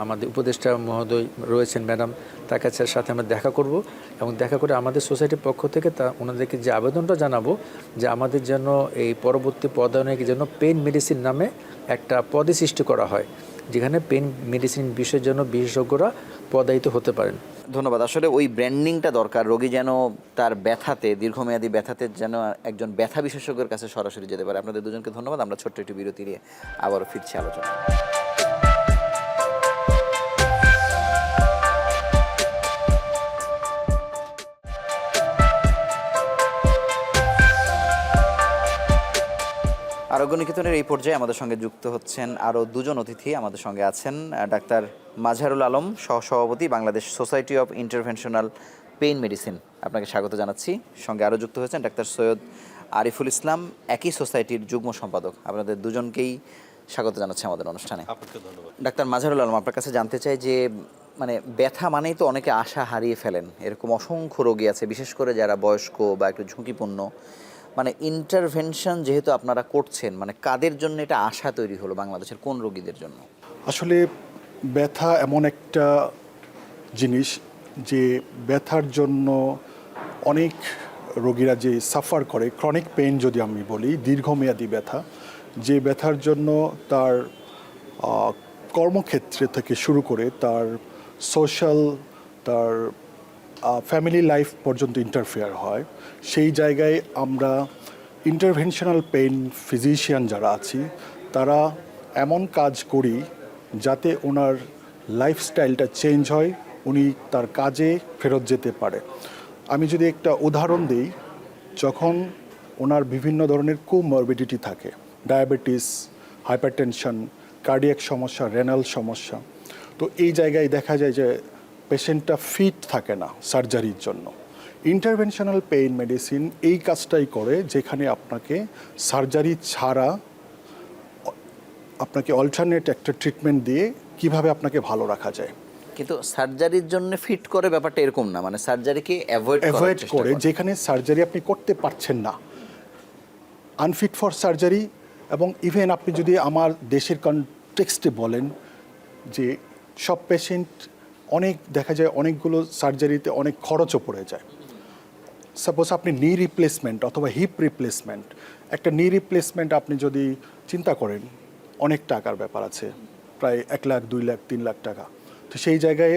S2: আমাদের উপদেষ্টা মহোদয় রয়েছেন ম্যাডাম, তার কাছে সাথে আমরা দেখা করব, এবং দেখা করে আমাদের সোসাইটির পক্ষ থেকে ওনাদেরকে যে আবেদনটা জানাবো যে আমাদের যেন এই পরবর্তী পদায়নের জন্য পেইন মেডিসিন নামে একটা পদে সৃষ্টি করা হয়, যেখানে পেইন মেডিসিন বিষয়ের জন্য বিশেষজ্ঞরা পদায়িত হতে পারেন।
S1: ধন্যবাদ। আসলে ওই ব্র্যান্ডিংটা দরকার, রোগী যেন তার ব্যথাতে, দীর্ঘমেয়াদী ব্যথাতে যেন একজন ব্যথা বিশেষজ্ঞের কাছে সরাসরি যেতে পারে। আপনাদের দুজনকে ধন্যবাদ। আমরা ছোট্ট একটি বিরতি নিয়ে আবারও ফিরছি আলোচনা। আরোগ্য নিকেতনের এই পর্যায়ে আমাদের সঙ্গে যুক্ত হচ্ছেন আরও দুজন অতিথি। আমাদের সঙ্গে আছেন ডাক্তার মাজহারুল আলম, সহসভাপতি, Bangladesh society of interventional pain medicine. আপনাকে স্বাগত জানাচ্ছি। সঙ্গে আরও যুক্ত হয়েছেন ডাক্তার সৈয়দ আরিফুল ইসলাম, একই সোসাইটির যুগ্ম সম্পাদক। আপনাদের দুজনকেই স্বাগত জানাচ্ছি আমাদের অনুষ্ঠানে। ডাক্তার মাজহারুল আলম, আপনার কাছে জানতে চাই যে মানে ব্যথা মানেই তো অনেকে আশা হারিয়ে ফেলেন, এরকম অসংখ্য রোগী আছে, বিশেষ করে যারা বয়স্ক বা একটু ঝুঁকিপূর্ণ। মানে ইন্টারভেনশন যেহেতু আপনারা করছেন, মানে কাদের জন্য এটা আশা তৈরি হলো, বাংলাদেশের কোন রোগীদের জন্য?
S4: আসলে ব্যথা এমন একটা জিনিস যে ব্যথার জন্য অনেক রোগীরা যে সাফার করে, ক্রনিক পেইন যদি আমি বলি, দীর্ঘমেয়াদী ব্যথা, যে ব্যথার জন্য তার কর্মক্ষেত্রে থেকে শুরু করে তার সোশ্যাল, তার ফ্যামিলি লাইফ পর্যন্ত ইন্টারফেয়ার হয়, সেই জায়গায় আমরা ইন্টারভেনশনাল পেইন ফিজিশিয়ান যারা আছি তারা এমন কাজ করি যাতে ওনার লাইফস্টাইলটা চেঞ্জ হয়, উনি তার কাজে ফেরত যেতে পারে। আমি যদি একটা উদাহরণ দিই, যখন ওনার বিভিন্ন ধরনের কোমরবিডিটি থাকে, ডায়াবেটিস, হাইপারটেনশন, কার্ডিয়াক সমস্যা, রেনাল সমস্যা, তো এই জায়গায় দেখা যায় যে পেশেন্টটা ফিট থাকে না সার্জারির জন্য। ইন্টারভেনশনাল পেইন মেডিসিন এই কাজটাই করে, যেখানে আপনাকে সার্জারি ছাড়া আপনাকে অল্টারনেট একটা ট্রিটমেন্ট দিয়ে কিভাবে আপনাকে ভালো রাখা যায়।
S1: কিন্তু সার্জারির জন্য ফিট করে ব্যাপারটা এরকম না, মানে সার্জারিকে অ্যাভয়েড
S4: করে, যেখানে সার্জারি আপনি করতে পারছেন না, আনফিট ফর সার্জারি। এবং ইভেন আপনি যদি আমার দেশের কনটেক্সটে বলেন যে সব পেশেন্ট, অনেক দেখা যায় অনেকগুলো সার্জারিতে অনেক খরচও পড়ে যায়। সাপোজ আপনি নি রিপ্লেসমেন্ট অথবা হিপ রিপ্লেসমেন্ট, একটা নি রিপ্লেসমেন্ট আপনি যদি চিন্তা করেন, অনেক টাকার ব্যাপার আছে, প্রায় 1 লাখ, 2 লাখ, 3 লাখ টাকা। তো সেই জায়গায়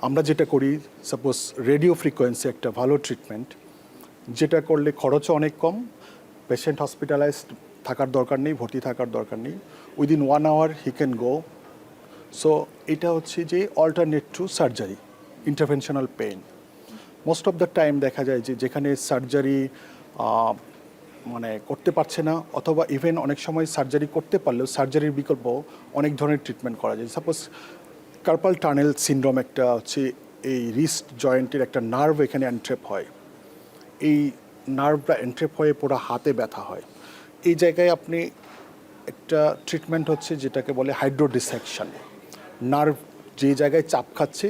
S4: আমরা যেটা করি, সাপোজ রেডিও ফ্রিকোয়েন্সি একটা ভালো ট্রিটমেন্ট, যেটা করলে খরচও অনেক কম, পেশেন্ট হসপিটালাইজড থাকার দরকার নেই, ভর্তি থাকার দরকার নেই, within 1 hour he can go. So এটা হচ্ছে যে alternate to surgery, interventional pain. Most of the time দেখা যায় যে যেখানে সার্জারি মানে করতে পারছে না, অথবা ইভেন অনেক সময় সার্জারি করতে পারলেও সার্জারির বিকল্প অনেক ধরনের ট্রিটমেন্ট করা যায়। সাপোজ কার্পাল টানেল সিনড্রোম একটা হচ্ছে, এই রিস্ট জয়েন্টের একটা নার্ভ এখানে এন্ট্রেপ হয়, এই নার্ভটা এন্ট্রেপ হয়ে পুরো হাতে ব্যথা হয়। এই জায়গায় আপনি একটা ট্রিটমেন্ট হচ্ছে যেটাকে বলে হাইড্রোডিসেকশন। নার্ভ যে জায়গায় চাপ খাচ্ছে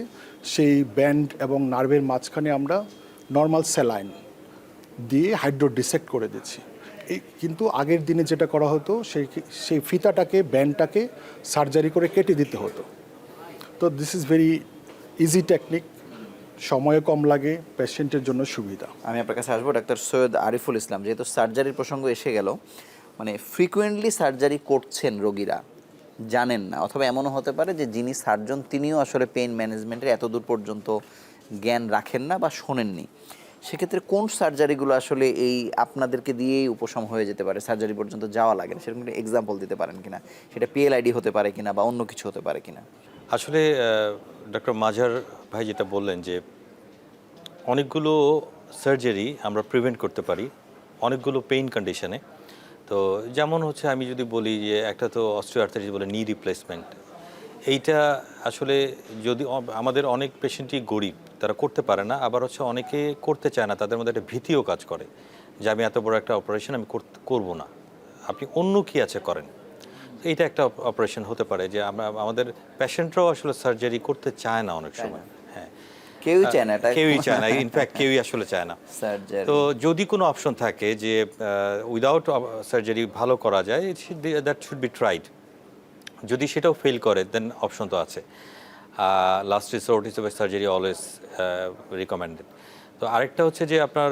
S4: সেই ব্যান্ড এবং নার্ভের মাঝখানে আমরা নর্মাল স্যালাইন দিয়ে হাইড্রোডিসেক্ট করে দিচ্ছি। এই কিন্তু আগের দিনে যেটা করা হতো সেই ফিতাটাকে, ব্যান্ডটাকে সার্জারি করে কেটে দিতে হতো। তো this is very easy technique, সময় কম লাগে, পেশেন্টের জন্য সুবিধা।
S1: আমি আপনার কাছে আসবো ডাক্তার সৈয়দ আরিফুল ইসলাম। যেহেতু সার্জারির প্রসঙ্গ এসে গেল, মানে ফ্রিকুয়েন্টলি সার্জারি করছেন রোগীরা, জানেন না, অথবা এমনও হতে পারে যে যিনি সার্জন তিনিও আসলে পেইন ম্যানেজমেন্টের এত দূর পর্যন্ত জ্ঞান রাখেন না বা শোনেননি। সেক্ষেত্রে কোন সার্জারিগুলো আসলে এই আপনাদেরকে দিয়েই উপশম হয়ে যেতে পারে, সার্জারি পর্যন্ত যাওয়া লাগে না, সেরকম একটা এক্সাম্পল দিতে পারেন কিনা? সেটা পিএলআইডি হতে পারে কিনা বা অন্য কিছু হতে পারে কিনা?
S5: আসলে ডক্টর মাজার ভাই যেটা বললেন যে অনেকগুলো সার্জারি আমরা প্রিভেন্ট করতে পারি অনেকগুলো পেইন কন্ডিশনে। তো যেমন হচ্ছে আমি যদি বলি যে একটা তো অস্টিওআর্থ্রাইটিস বলে নি রিপ্লেসমেন্ট, এইটা আসলে যদি আমাদের অনেক পেশেন্টই গরিব, তারা করতে পারে না, আবার হচ্ছে অনেকে করতে চায় না, তাদের মধ্যে একটা ভীতিও কাজ করে যে আমি এত বড় একটা অপারেশন আমি করবো না, আপনি অন্য কি আছে করেন। এইটা একটা অপারেশন হতে পারে যে আমাদের পেশেন্টরাও আসলে সার্জারি করতে চায় না অনেক সময়। হ্যাঁ,
S1: কেউই চায় না, এটা
S5: কেউই চায় না, ইনফ্যাক্ট কেউই আসলে চায় না।
S1: সার্জারি
S5: তো যদি কোনো অপশন থাকে যে উইদাউট সার্জারি ভালো করা যায়, দ্যাট শুড বি ট্রাইড। যদি সেটাও ফেল করে দেন অপশন তো আছে। লাস্ট রিসোর্ট হিসেবে সার্জারি অলওয়েজ রিকমেন্ডেড। তো আরেকটা হচ্ছে যে আপনার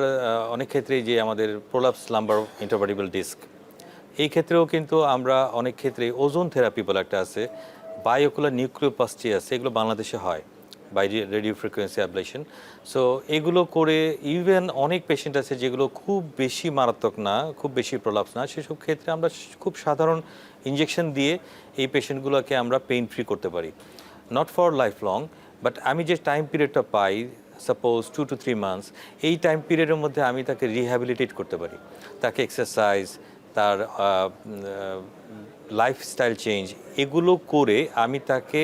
S5: অনেক ক্ষেত্রেই যে আমাদের প্রোলাপস লাম্বার ইন্টারভার্টিবল ডিস্ক, এই ক্ষেত্রেও কিন্তু আমরা অনেক ক্ষেত্রে ওজোন থেরাপি বলে একটা আছে, বায়োকুলার নিউক্লিওপ্লাস্টি আছে, এগুলো বাংলাদেশে হয় by radio frequency ablation. So এগুলো করে ইভেন অনেক পেশেন্ট আছে যেগুলো খুব বেশি মারাত্মক না, খুব বেশি প্রলাপস না, সেসব ক্ষেত্রে আমরা খুব সাধারণ ইনজেকশন দিয়ে এই পেশেন্টগুলোকে আমরা পেইন ফ্রি করতে পারি, not for life long, but আমি যে টাইম পিরিয়ডটা পাই সাপোজ 2 to 3 months, এই টাইম পিরিয়ডের মধ্যে আমি তাকে রিহ্যাবিলিটেট করতে পারি, তাকে এক্সারসাইজ, তার লাইফস্টাইল চেঞ্জ, এগুলো করে আমি তাকে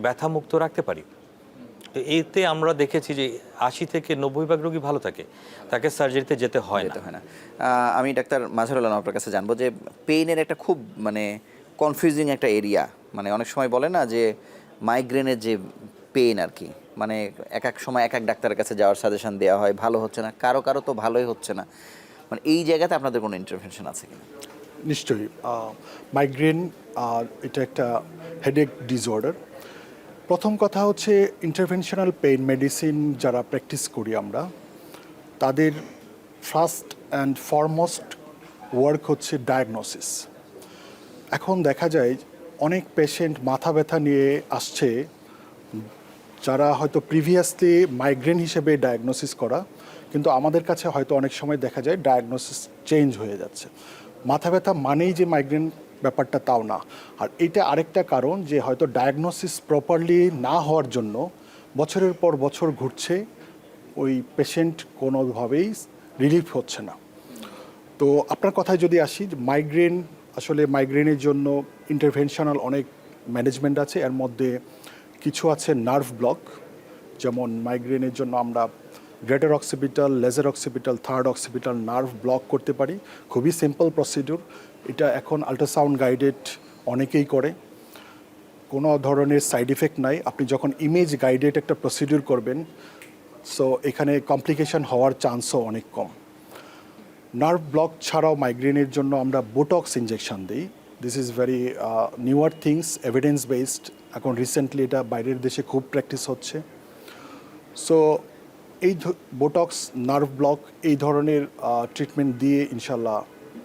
S5: ব্যথামুক্ত রাখতে পারি। তো এতে আমরা দেখেছি যে 80 থেকে 90% রোগী ভালো থাকে, তাকে সার্জারিতে যেতে হয় না।
S1: আমি ডাক্তার মাজহারুল আলম আপনার কাছে জানবো যে পেইনের একটা খুব মানে কনফিউজিং একটা এরিয়া, মানে অনেক সময় বলে না যে মাইগ্রেনের যে পেইন আর কি, মানে এক এক সময় এক এক ডাক্তারের কাছে যাওয়ার সাজেশন দেওয়া হয়, ভালো হচ্ছে না, কারো কারো তো ভালোই হচ্ছে না, মানে এই জায়গাতে আপনাদের কোনো ইন্টারভেনশন আছে কিনা?
S4: নিশ্চয়ই, মাইগ্রেন এটা একটা হেডেক ডিসঅর্ডার। প্রথম কথা হচ্ছে ইন্টারভেনশনাল পেইন মেডিসিন যারা প্র্যাকটিস করি আমরা, তাদের ফার্স্ট অ্যান্ড ফরমোস্ট ওয়ার্ক হচ্ছে ডায়াগনোসিস। এখন দেখা যায় অনেক পেশেন্ট মাথা ব্যথা নিয়ে আসছে যারা হয়তো প্রিভিয়াসলি মাইগ্রেন হিসেবে ডায়াগনোসিস করা, কিন্তু আমাদের কাছে হয়তো অনেক সময় দেখা যায় ডায়াগনোসিস চেঞ্জ হয়ে যাচ্ছে। মাথা ব্যথা মানেই যে মাইগ্রেন ব্যাপারটা তাও না। আর এটা আরেকটা কারণ যে হয়তো ডায়াগনোসিস প্রপারলি না হওয়ার জন্য বছরের পর বছর ঘুরছে, ওই পেশেন্ট কোনোভাবেই রিলিফ হচ্ছে না। তো আপনার কথায় যদি আসি, মাইগ্রেন আসলে মাইগ্রেনের জন্য ইন্টারভেনশনাল অনেক ম্যানেজমেন্ট আছে। এর মধ্যে কিছু আছে নার্ভ ব্লক, যেমন মাইগ্রেনের জন্য আমরা greater occipital, lesser occipital, third occipital nerve block করতে পারি। খুবই সিম্পল প্রসিডিউর, এটা এখন আল্ট্রাসাউন্ড গাইডেড অনেকেই করে, কোনো ধরনের সাইড ইফেক্ট নাই। আপনি যখন ইমেজ গাইডেড একটা প্রসিডিউর করবেন, সো এখানে কমপ্লিকেশন হওয়ার চান্সও অনেক কম। নার্ভ ব্লক ছাড়াও মাইগ্রেনের জন্য আমরা বোটক্স ইনজেকশন দিই। This is very newer things, evidence based. এখন রিসেন্টলি এটা বাইরের দেশে খুব প্র্যাকটিস হচ্ছে। সো এই বোটক্স, নার্ভ ব্লক, এই ধরনের ট্রিটমেন্ট দিয়ে ইনশাল্লাহ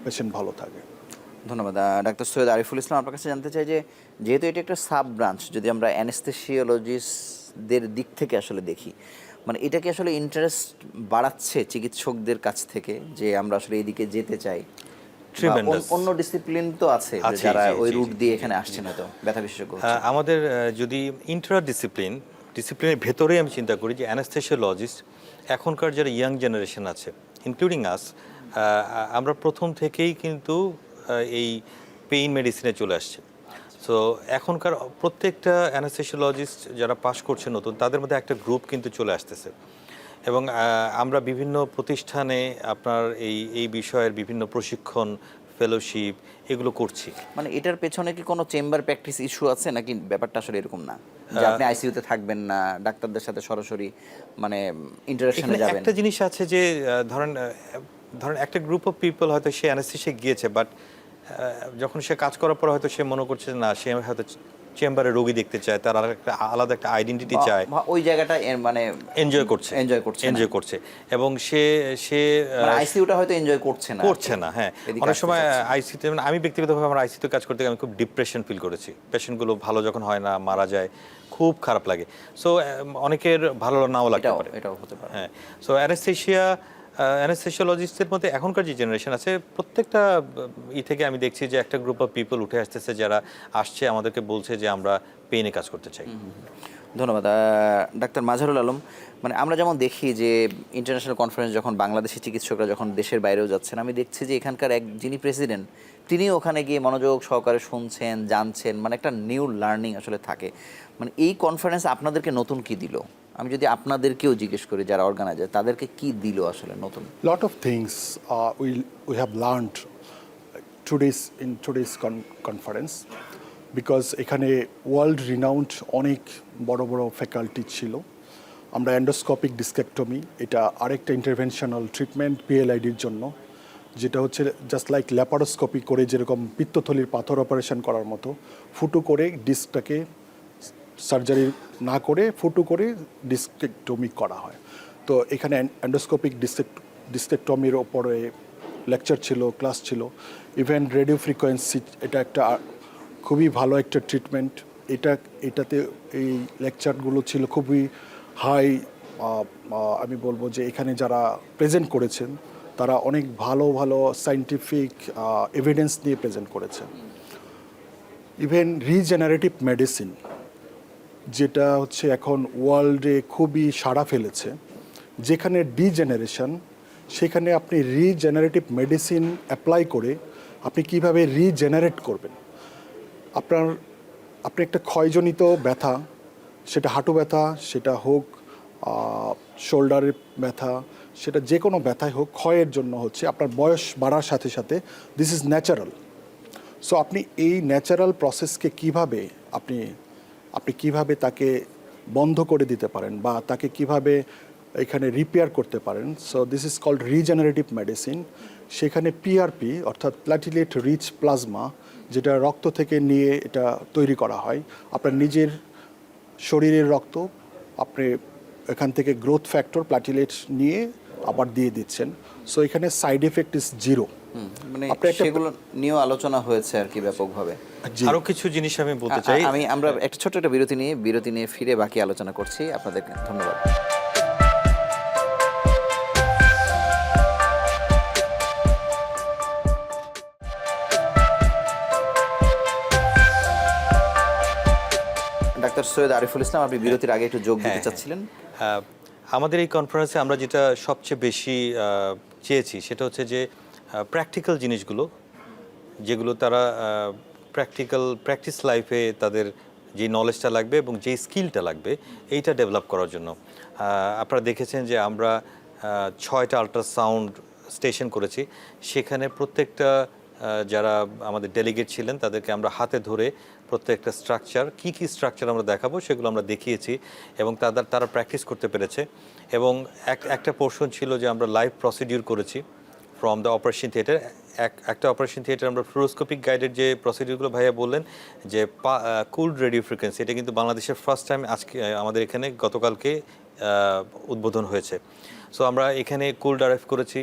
S4: পেশেন্ট ভালো থাকে।
S1: ধন্যবাদ। ডাক্তার সৈয়দ আরিফুল ইসলাম, আপনার কাছে জানতে চাই যে যেহেতু এটা একটা সাব ব্রাঞ্চ, যদি আমরা অ্যানেস্থেসিওলজিস্টদের দিক থেকে আসলে দেখি, মানে এটা কি আসলে ইন্টারেস্ট বাড়াচ্ছে চিকিৎসকদের কাছ থেকে যে আমরা আসলে এইদিকে যেতে চাই? অন্য ডিসিপ্লিন তো আছে যারা ওই রুট দিয়ে এখানে আসছে না, তো ব্যথা বিশেষজ্ঞ
S5: আমাদের যদি ইন্ট্রা ডিসিপ্লিনের ভেতরেই আমি চিন্তা করি যে অ্যানেস্থেসিওলজিস্ট এখনকার যারা ইয়াং জেনারেশন আছে, ইনক্লুডিং আস, আমরা প্রথম থেকেই কিন্তু এই পেইন মেডিসিনে চলে আসছি। সো এখনকার প্রত্যেকটা অ্যানাস্থেসিওলজিস্ট যারা পাশ করছে নতুন, তাদের মধ্যে একটা গ্রুপ কিন্তু চলে আসতেছে। এবং আমরা বিভিন্ন প্রতিষ্ঠানে আপনার এই বিষয়ের বিভিন্ন প্রশিক্ষণ, ফেলোশিপ এগুলো করছি।
S1: মানে এটার পেছনে কি কোনো চেম্বার প্র্যাকটিস ইস্যু আছে, নাকি ব্যাপারটা আসলে এরকম না যে আপনি আইসিইউতে থাকবেন না, ডাক্তারদের সাথে সরাসরি মানে ইন্টারাকশনে
S5: এখানে
S1: যাবেন?
S5: একটা জিনিস আছে যে ধরেন একটা গ্রুপ অফ পিপল হয়তো সে অ্যানাস্থেসিয়া গিয়েছে, বাট যখন সে কাজ করার পর হয়তো সে মনে করছে না, সে হয়তো চেম্বারে রোগী দেখতে চায়, তার আলাদা একটা আইডেন্টিটি চায়,
S1: ওই জায়গাটা মানে
S5: এনজয় করছে
S1: এনজয় করছে
S5: এবং সে
S1: আইসিইউটা হয়তো এনজয় করছে না।
S5: হ্যাঁ,
S1: এদিকে
S5: অনেক
S1: আসতে
S5: সময়
S1: চাচ্ছে।
S5: আইসিইউতে, মানে আমি ব্যক্তিগতভাবে আমার আইসিইউতে কাজ করতে গিয়ে আমি খুব ডিপ্রেশন ফিল করেছি। পেশেন্টগুলো ভালো যখন হয় না, মারা যায়, খুব খারাপ লাগে। সো অনেকের ভালো নাও লাগতে পারে।
S1: এটাও হতে পারে।
S5: হ্যাঁ, সো অ্যানাস্থেসিওলজিস্টের মধ্যে এখনকার যে জেনারেশন আছে, প্রত্যেকটা থেকে আমি দেখছি যে একটা গ্রুপ অফ পিপল উঠে আসতেছে, যারা আসছে আমাদেরকে বলছে যে আমরা পেইনে কাজ করতে চাই।
S1: ধন্যবাদ। ডাক্তার মাজহারুল আলম, মানে আমরা যেমন দেখি যে ইন্টারন্যাশনাল কনফারেন্স যখন বাংলাদেশি চিকিৎসকরা যখন দেশের বাইরেও যাচ্ছেন, আমি দেখছি যে এখানকার যিনি প্রেসিডেন্ট, তিনি ওখানে গিয়ে মনোযোগ সহকারে শুনছেন, জানছেন, মানে একটা নিউ লার্নিং আসলে থাকে। মানে এই কনফারেন্স আপনাদেরকে নতুন কি দিল? আমি যদি আপনাদেরকেও জিজ্ঞেস করি যারা অর্গানাইজার, তাদেরকে কি দিল আসলে নতুন?
S4: Lot of things we have learned in today's conference, because এখানে ওয়ার্ল্ড রিনাউন্ড অনেক বড় বড় ফ্যাকাল্টি ছিল। আমরা এন্ডোস্কোপিক ডিস্কেক্টমি, এটা আরেকটা ইন্টারভেনশনাল ট্রিটমেন্ট পিএলআইডির জন্য, যেটা হচ্ছে জাস্ট লাইক ল্যাপারোস্কোপি করে যেরকম পিত্তথলির পাথর অপারেশন করার মতো, ফুটো করে ডিস্কটাকে সার্জারি না করে ফুটো করে ডিস্কেক্টমি করা হয়। তো এখানে এন্ডোস্কোপিক ডিস্কেক্টমির ওপরে লেকচার ছিল, ক্লাস ছিল। ইভেন রেডিও ফ্রিকোয়েন্সি, এটা একটা খুবই ভালো একটা ট্রিটমেন্ট। এটাতে এই লেকচারগুলো ছিল খুবই হাই। আমি বলবো যে এখানে যারা প্রেজেন্ট করেছেন তারা অনেক ভালো ভালো সায়েন্টিফিক এভিডেন্স নিয়ে প্রেজেন্ট করেছেন। ইভেন রিজেনারেটিভ মেডিসিন, যেটা হচ্ছে এখন ওয়ার্ল্ডে খুবই সাড়া ফেলেছে, যেখানে ডিজেনারেশন, সেখানে আপনি রিজেনারেটিভ মেডিসিন অ্যাপ্লাই করে আপনি কিভাবে রিজেনারেট করবেন। আপনি একটা ক্ষয়জনিত ব্যথা, সেটা হাঁটু ব্যথা, সেটা হোক শোল্ডারের ব্যথা, সেটা যে কোনো ব্যথাই হোক, ক্ষয়ের জন্য হচ্ছে আপনার বয়স বাড়ার সাথে সাথে দিস ইজ ন্যাচারাল। সো আপনি এই ন্যাচারাল প্রসেসকে কিভাবে আপনি কিভাবে তাকে বন্ধ করে দিতে পারেন বা তাকে কিভাবে এখানে রিপেয়ার করতে পারেন। So this is called regenerative medicine. সেখানে পিআরপি অর্থাৎ প্ল্যাটিলেট রিচ প্লাজমা, যেটা রক্ত থেকে নিয়ে এটা তৈরি করা হয়, আপনার নিজের শরীরের রক্ত, আপনি এখান থেকে গ্রোথ ফ্যাক্টর প্ল্যাটিলেট নিয়ে আবার দিয়ে দিচ্ছেন। সো এখানে সাইড এফেক্ট ইজ জিরো।
S1: মানে সেগুলো নিয়েও আলোচনা হয়েছে আর কি ব্যাপকভাবে।
S5: আরো কিছু জিনিস আমি বলতে চাই।
S1: আমরা একটা ছোট্ট একটা বিরতি নিয়ে ফিরে বাকি আলোচনা করছি। আপনাদেরকে ধন্যবাদ। ডাক্তার সৈয়দ আরিফুল ইসলাম, আপনি বিরতির আগে একটু যোগ দিতে চাচ্ছিলেন।
S5: আমাদের এই কনফারেন্সে আমরা যেটা সবচেয়ে বেশি চেয়েছি সেটা হচ্ছে যে প্র্যাকটিক্যাল জিনিসগুলো, যেগুলো তারা প্র্যাকটিস লাইফে তাদের যে নলেজটা লাগবে এবং যে স্কিলটা লাগবে, এইটা ডেভেলপ করার জন্য। আপনারা দেখেছেন যে আমরা 6টা আল্ট্রাসাউন্ড স্টেশন করেছি। সেখানে প্রত্যেকটা যারা আমাদের ডেলিগেট ছিলেন তাদেরকে আমরা হাতে ধরে প্রত্যেকটা স্ট্রাকচার, কি স্ট্রাকচার আমরা দেখাবো সেগুলো আমরা দেখিয়েছি এবং তারা প্র্যাকটিস করতে পেরেছে। এবং একটা পোর্শন ছিল যে আমরা লাইভ প্রসিডিউর করেছি ফ্রম দ্য অপারেশন থিয়েটার। একটা অপারেশন থিয়েটার আমরা ফ্লুরোস্কোপিক গাইডের যে প্রসিডিউরগুলো ভাইয়া বললেন যে কুলড রেডিও ফ্রিকোয়েন্সি, এটা কিন্তু বাংলাদেশের ফার্স্ট টাইম আজকে আমাদের এখানে গতকালকে উদ্বোধন হয়েছে। সো আমরা এখানে কুলড আরএফ করেছি।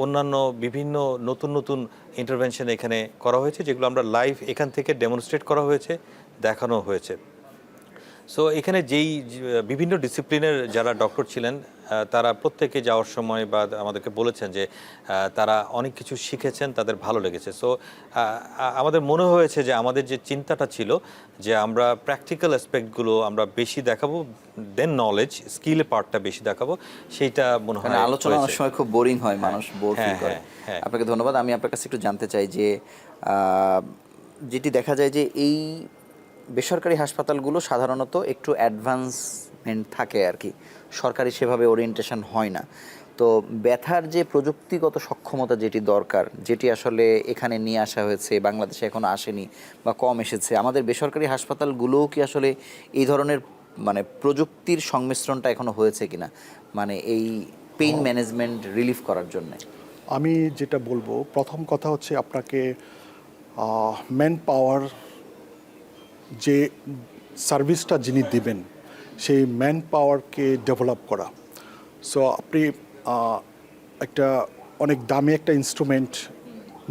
S5: অন্যান্য বিভিন্ন নতুন ইন্টারভেনশন এখানে করা হয়েছে, যেগুলো আমরা লাইভ এখান থেকে ডেমনস্ট্রেট করা হয়েছে, দেখানো হয়েছে। সো এখানে যেই বিভিন্ন ডিসিপ্লিনের যারা ডক্টর ছিলেন তারা প্রত্যেকে যাওয়ার সময় বা আমাদেরকে বলেছেন যে তারা অনেক কিছু শিখেছেন, তাদের ভালো লেগেছে। সো আমাদের মনে হয়েছে যে আমাদের যে চিন্তাটা ছিল যে আমরা প্র্যাকটিক্যাল অ্যাসপেক্টগুলো আমরা বেশি দেখাবো, দেন নলেজ স্কিলের পার্টটা বেশি দেখাবো, সেইটা মনে হয়
S1: আলোচনা অনেক সময় খুব বোরিং হয়, মানুষ বোর ফিল করে।
S5: হ্যাঁ।
S1: আপনাকে ধন্যবাদ। আমি আপনার কাছে একটু জানতে চাই যে যেটি দেখা যায় যে এই বেসরকারি হাসপাতালগুলো সাধারণত একটু অ্যাডভান্সমেন্ট থাকে আর কি, সরকারি সেভাবে ওরিয়েন্টেশন হয় না। তো ব্যথার যে প্রযুক্তিগত সক্ষমতা যেটি দরকার, যেটি আসলে এখানে নিয়ে আসা হয়েছে, বাংলাদেশে এখনো আসেনি বা কম এসেছে, আমাদের বেসরকারি হাসপাতালগুলোও কি আসলে এই ধরনের মানে প্রযুক্তির সংমিশ্রণটা এখনো হয়েছে কিনা, মানে এই পেইন ম্যানেজমেন্ট রিলিফ করার জন্য?
S4: আমি যেটা বলবো, প্রথম কথা হচ্ছে আপনাকে ম্যান পাওয়ার, যে সার্ভিসটা যিনি দিবেন সেই ম্যান পাওয়ারকে ডেভেলপ করা। সো আপনি একটা অনেক দামি একটা ইনস্ট্রুমেন্ট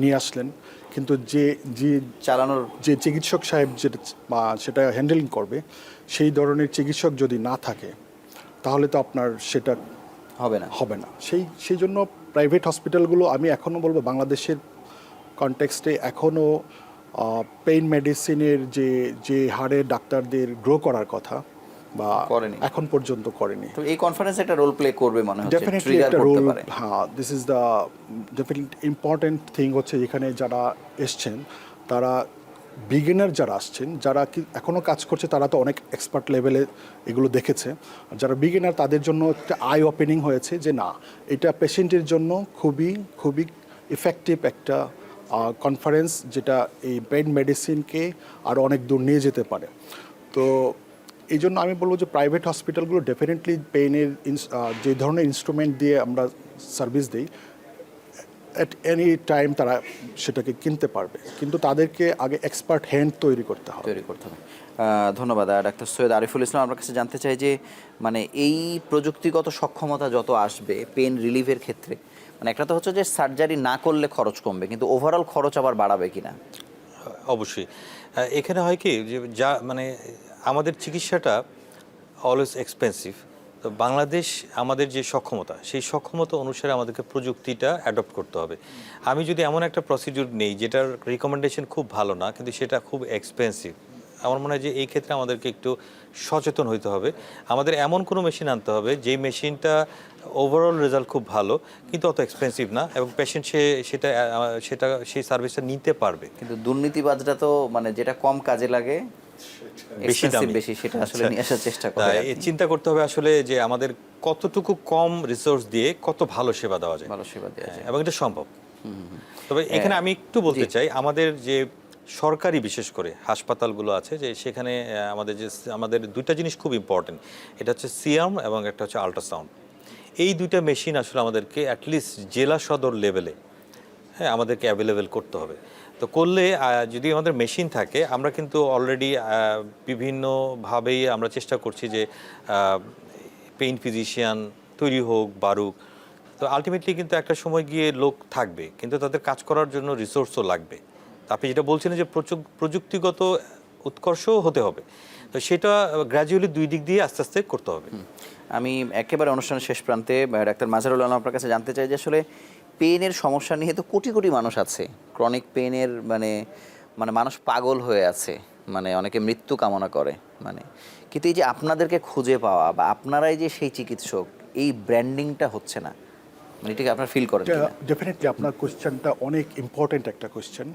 S4: নিয়ে আসলেন, কিন্তু যে যে
S1: চালানোর
S4: যে চিকিৎসক সাহেব যেটা বা সেটা হ্যান্ডেলিং করবে সেই ধরনের চিকিৎসক যদি না থাকে তাহলে তো আপনার সেটা
S1: হবে না।
S4: সেই জন্য প্রাইভেট হসপিটালগুলো, আমি এখনও বলবো বাংলাদেশের কনটেক্সটে এখনও পেইন মেডিসিনের যে হারে ডাক্তারদের গ্রো করার কথা বা
S1: করেনি,
S4: এখন পর্যন্ত করেনি।
S1: তো এই কনফারেন্সে একটা রোল প্লে করবে মনে হচ্ছে,
S4: ডেফিনেটলি
S1: ট্রিগার
S4: একটা
S1: করতে
S4: রোল,
S1: পারে।
S4: হ্যাঁ, this is the definite important thing হচ্ছে এখানে যারা এসছেন তারা বিগিনার যারা আসছেন, যারা কি এখনও কাজ করছে তারা তো অনেক এক্সপার্ট লেভেলে এগুলো দেখেছে। আর যারা বিগিনার তাদের জন্য একটা আই ওপেনিং হয়েছে যে না, এটা পেশেন্টের জন্য খুবই খুবই ইফেক্টিভ একটা কনফারেন্স, যেটা এই পেইন মেডিসিনকে আরও অনেক দূর নিয়ে যেতে পারে। তো এই জন্য আমি বলবো যে প্রাইভেট হসপিটালগুলো ডেফিনেটলি পেইনের যে ধরনের ইনস্ট্রুমেন্ট দিয়ে আমরা সার্ভিস দিই অ্যাট এনি টাইম তারা সেটাকে কিনতে পারবে, কিন্তু তাদেরকে আগে এক্সপার্ট হ্যান্ড তৈরি করতে হবে।
S1: ধন্যবাদ। ডাক্তার সৈয়দ আরিফুল ইসলাম, আপনার কাছে জানতে চাই যে মানে এই প্রযুক্তিগত সক্ষমতা যত আসবে পেন রিলিফের ক্ষেত্রে, মানে একটা তো হচ্ছে যে সার্জারি না করলে খরচ কমবে, কিন্তু ওভারঅল খরচ আবার বাড়াবে কিনা?
S5: অবশ্যই। এখানে হয় কি যে যা মানে আমাদের চিকিৎসাটা অলওয়েজ এক্সপেন্সিভ। তো বাংলাদেশ আমাদের যে সক্ষমতা, সেই সক্ষমতা অনুসারে আমাদেরকে প্রযুক্তিটা অ্যাডপ্ট করতে হবে। আমি যদি এমন একটা প্রসিডিউর নেই যেটার রিকমেন্ডেশন খুব ভালো না, কিন্তু সেটা খুব এক্সপেন্সিভ, আমার মনে হয় যে এই ক্ষেত্রে আমাদেরকে একটু সচেতন হতে হবে। আমাদের এমন কোনো মেশিন আনতে হবে যেই মেশিনটা ওভারঅল রেজাল্ট খুব ভালো কিন্তু অত এক্সপেন্সিভ না, এবং পেশেন্ট সেটা সেই সার্ভিসটা নিতে পারবে।
S1: কিন্তু দুর্নীতিবাজরা তো মানে যেটা কম কাজে লাগে বেশি সেটা আসলে নিয়ে আসার চেষ্টা করে।
S5: চিন্তা করতে হবে আসলে যে আমাদের কতটুকু কম রিসোর্স দিয়ে কত ভালো সেবা দেওয়া যায়, এবং এটা সম্ভব। তবে এখানে আমি একটু বলতে চাই, আমাদের যে সরকারি বিশেষ করে হাসপাতালগুলো আছে, যে সেখানে আমাদের দুইটা জিনিস খুব ইম্পর্টেন্ট, এটা হচ্ছে সিআরএম এবং একটা হচ্ছে আল্ট্রাসাউন্ড। এই দুইটা মেশিন আসলে আমাদেরকে অ্যাটলিস্ট জেলা সদর লেভেলে আমাদেরকে অ্যাভেলেবেল করতে হবে। তো করলে যদি আমাদের মেশিন থাকে, আমরা কিন্তু অলরেডি বিভিন্নভাবেই আমরা চেষ্টা করছি যে পেইন ফিজিশিয়ান তৈরি হোক বাড়ুক। তো আলটিমেটলি কিন্তু একটা সময় গিয়ে লোক থাকবে, কিন্তু তাদের কাজ করার জন্য রিসোর্সও লাগবে। আপনি যেটা বলছেন যে প্রযুক্তিগত উৎকর্ষও হতে হবে, তো সেটা গ্র্যাজুয়ালি দুই দিক দিয়ে আস্তে আস্তে করতে হবে।
S1: আমি একেবারে অনুষ্ঠানের শেষ প্রান্তে ডাক্তার মাজহারুল আলম আপনার কাছে জানতে চাই যে আসলে পেনের সমস্যা নিয়ে তো কোটি কোটি মানুষ আছে, ক্রনিক পেনের মানে মানুষ পাগল হয়ে আছে, মানে অনেকে মৃত্যু কামনা করে, মানে কিন্তু এই যে আপনাদেরকে খুঁজে পাওয়া বা আপনারাই যে সেই চিকিৎসক, এই ব্র্যান্ডিংটা হচ্ছে না, মানে এটাকে আপনারা ফিল করেন?
S4: ডেফিনেটলি আপনার কোয়েশ্চেনটা অনেক ইম্পর্টেন্ট একটা কোয়েশ্চেন।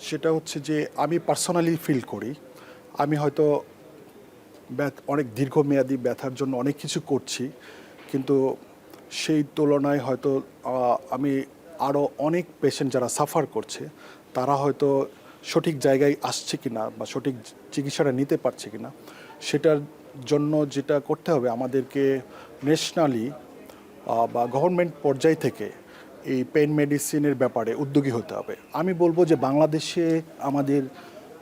S4: সেটা হচ্ছে যে আমি পার্সোনালি ফিল করি, আমি হয়তো অনেক দীর্ঘমেয়াদী ব্যথার জন্য অনেক কিছু করছি, কিন্তু সেই তুলনায় হয়তো আমি আরও অনেক পেশেন্ট যারা সাফার করছে তারা হয়তো সঠিক জায়গায় আসছে কিনা বা সঠিক চিকিৎসাটা নিতে পারছে কিনা, সেটার জন্য যেটা করতে হবে আমাদেরকে ন্যাশনালি বা গভর্নমেন্ট পর্যায় থেকে এই পেইন মেডিসিনের ব্যাপারে উদ্যোগী হতে হবে। আমি বলবো যে বাংলাদেশে আমাদের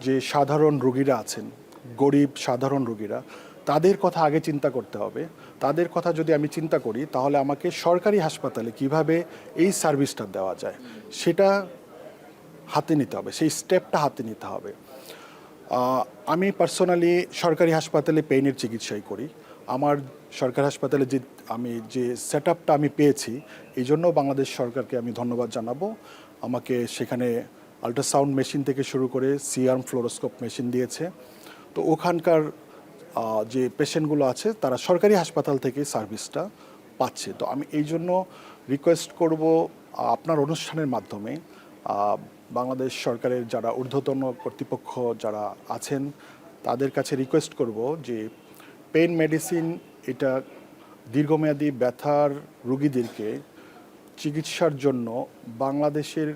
S4: যে সাধারণ রোগীরা আছেন, গরিব সাধারণ রোগীরা, তাদের কথা আগে চিন্তা করতে হবে। তাদের কথা যদি আমি চিন্তা করি তাহলে আমাকে সরকারি হাসপাতালে কিভাবে এই সার্ভিসটা দেওয়া যায় সেটা হাতে নিতে হবে, সেই স্টেপটা হাতে নিতে হবে। আমি পার্সোনালি সরকারি হাসপাতালে পেইনের চিকিৎসাই করি। আমার সরকারি হাসপাতালে আমি যে সেট আপটা আমি পেয়েছি, এই জন্য বাংলাদেশ সরকারকে আমি ধন্যবাদ জানাবো। আমাকে সেখানে আল্ট্রাসাউন্ড মেশিন থেকে শুরু করে সিআরএম ফ্লোরোস্কোপ মেশিন দিয়েছে। তো ওখানকার যে পেশেন্টগুলো আছে তারা সরকারি হাসপাতাল থেকে সার্ভিসটা পাচ্ছে। তো আমি এই জন্য রিকোয়েস্ট করব আপনার অনুষ্ঠানের মাধ্যমে বাংলাদেশ সরকারের যারা ঊর্ধ্বতন কর্তৃপক্ষ যারা আছেন তাদের কাছে রিকোয়েস্ট করব যে পেইন মেডিসিন এটা দীর্ঘমেয়াদী ব্যথার রোগীদেরকে চিকিৎসার জন্য বাংলাদেশের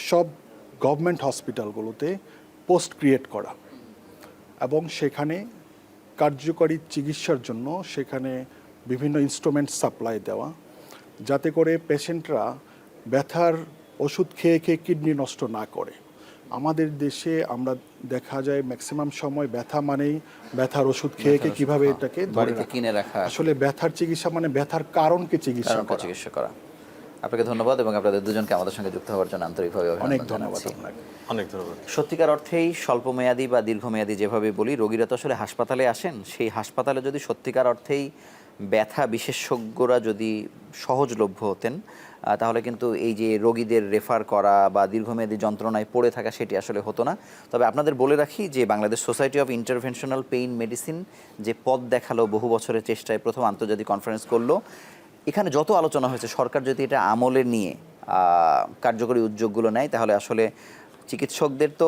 S4: সব গভর্নমেন্ট হসপিটালগুলোতে পোস্ট ক্রিয়েট করা এবং সেখানে কার্যকরী চিকিৎসার জন্য সেখানে বিভিন্ন ইনস্ট্রুমেন্ট সাপ্লাই দেওয়া, যাতে করে পেশেন্টরা ব্যথার ওষুধ খেয়ে খেয়ে কিডনি নষ্ট না করে। আমাদের দেশে আমরা দেখা যায় ম্যাক্সিমাম সময় ব্যথা মানেই ব্যথার ওষুধ খেয়ে খেয়ে কীভাবে এটাকে ধরে
S1: বাড়িতে
S4: রাখা।
S1: কিনে রাখা,
S4: আসলে ব্যথার চিকিৎসা মানে ব্যথার কারণকে চিকিৎসা
S1: কারণটা
S4: করা।
S1: চিকিৎসা করা। আপনাকে ধন্যবাদ এবং আপনাদের দুজনকে আমাদের সঙ্গে যুক্ত হওয়ার জন্য আন্তরিকভাবে
S4: অনেক
S1: অভিনন্দন
S4: ধন্যবাদ
S1: জানাচ্ছি।
S4: আপনাকে।
S5: অনেক ধন্যবাদ।
S1: সত্যিকার অর্থেই স্বল্পমেয়াদী বা দীর্ঘমেয়াদী যেভাবে বলি, রোগীরা তো আসলে হাসপাতালে আসেন, সেই হাসপাতালে যদি সত্যিকার অর্থেই ব্যথা বিশেষজ্ঞরা যদি সহজলভ্য হতেন, তাহলে কিন্তু এই যে রোগীদের রেফার করা বা দীর্ঘমেয়াদী যন্ত্রণায় পড়ে থাকা সেটি আসলে হতো না। তবে আপনাদের বলে রাখি যে Bangladesh society of interventional pain medicine যে পথ দেখালো বহু বছরের চেষ্টায়, প্রথম আন্তর্জাতিক কনফারেন্স করলো, এখানে যত আলোচনা হয়েছে সরকার যদি এটা আমলে নিয়ে কার্যকরী উদ্যোগগুলো নেয় তাহলে আসলে চিকিৎসকদের তো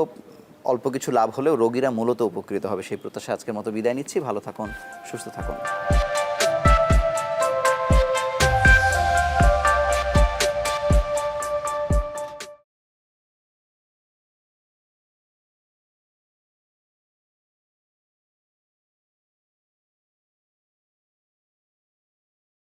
S1: অল্প কিছু লাভ হলেও রোগীরা মূলত উপকৃত হবে। সেই প্রত্যাশা আজকের মতো বিদায় নিচ্ছি। ভালো থাকুন, সুস্থ থাকুন।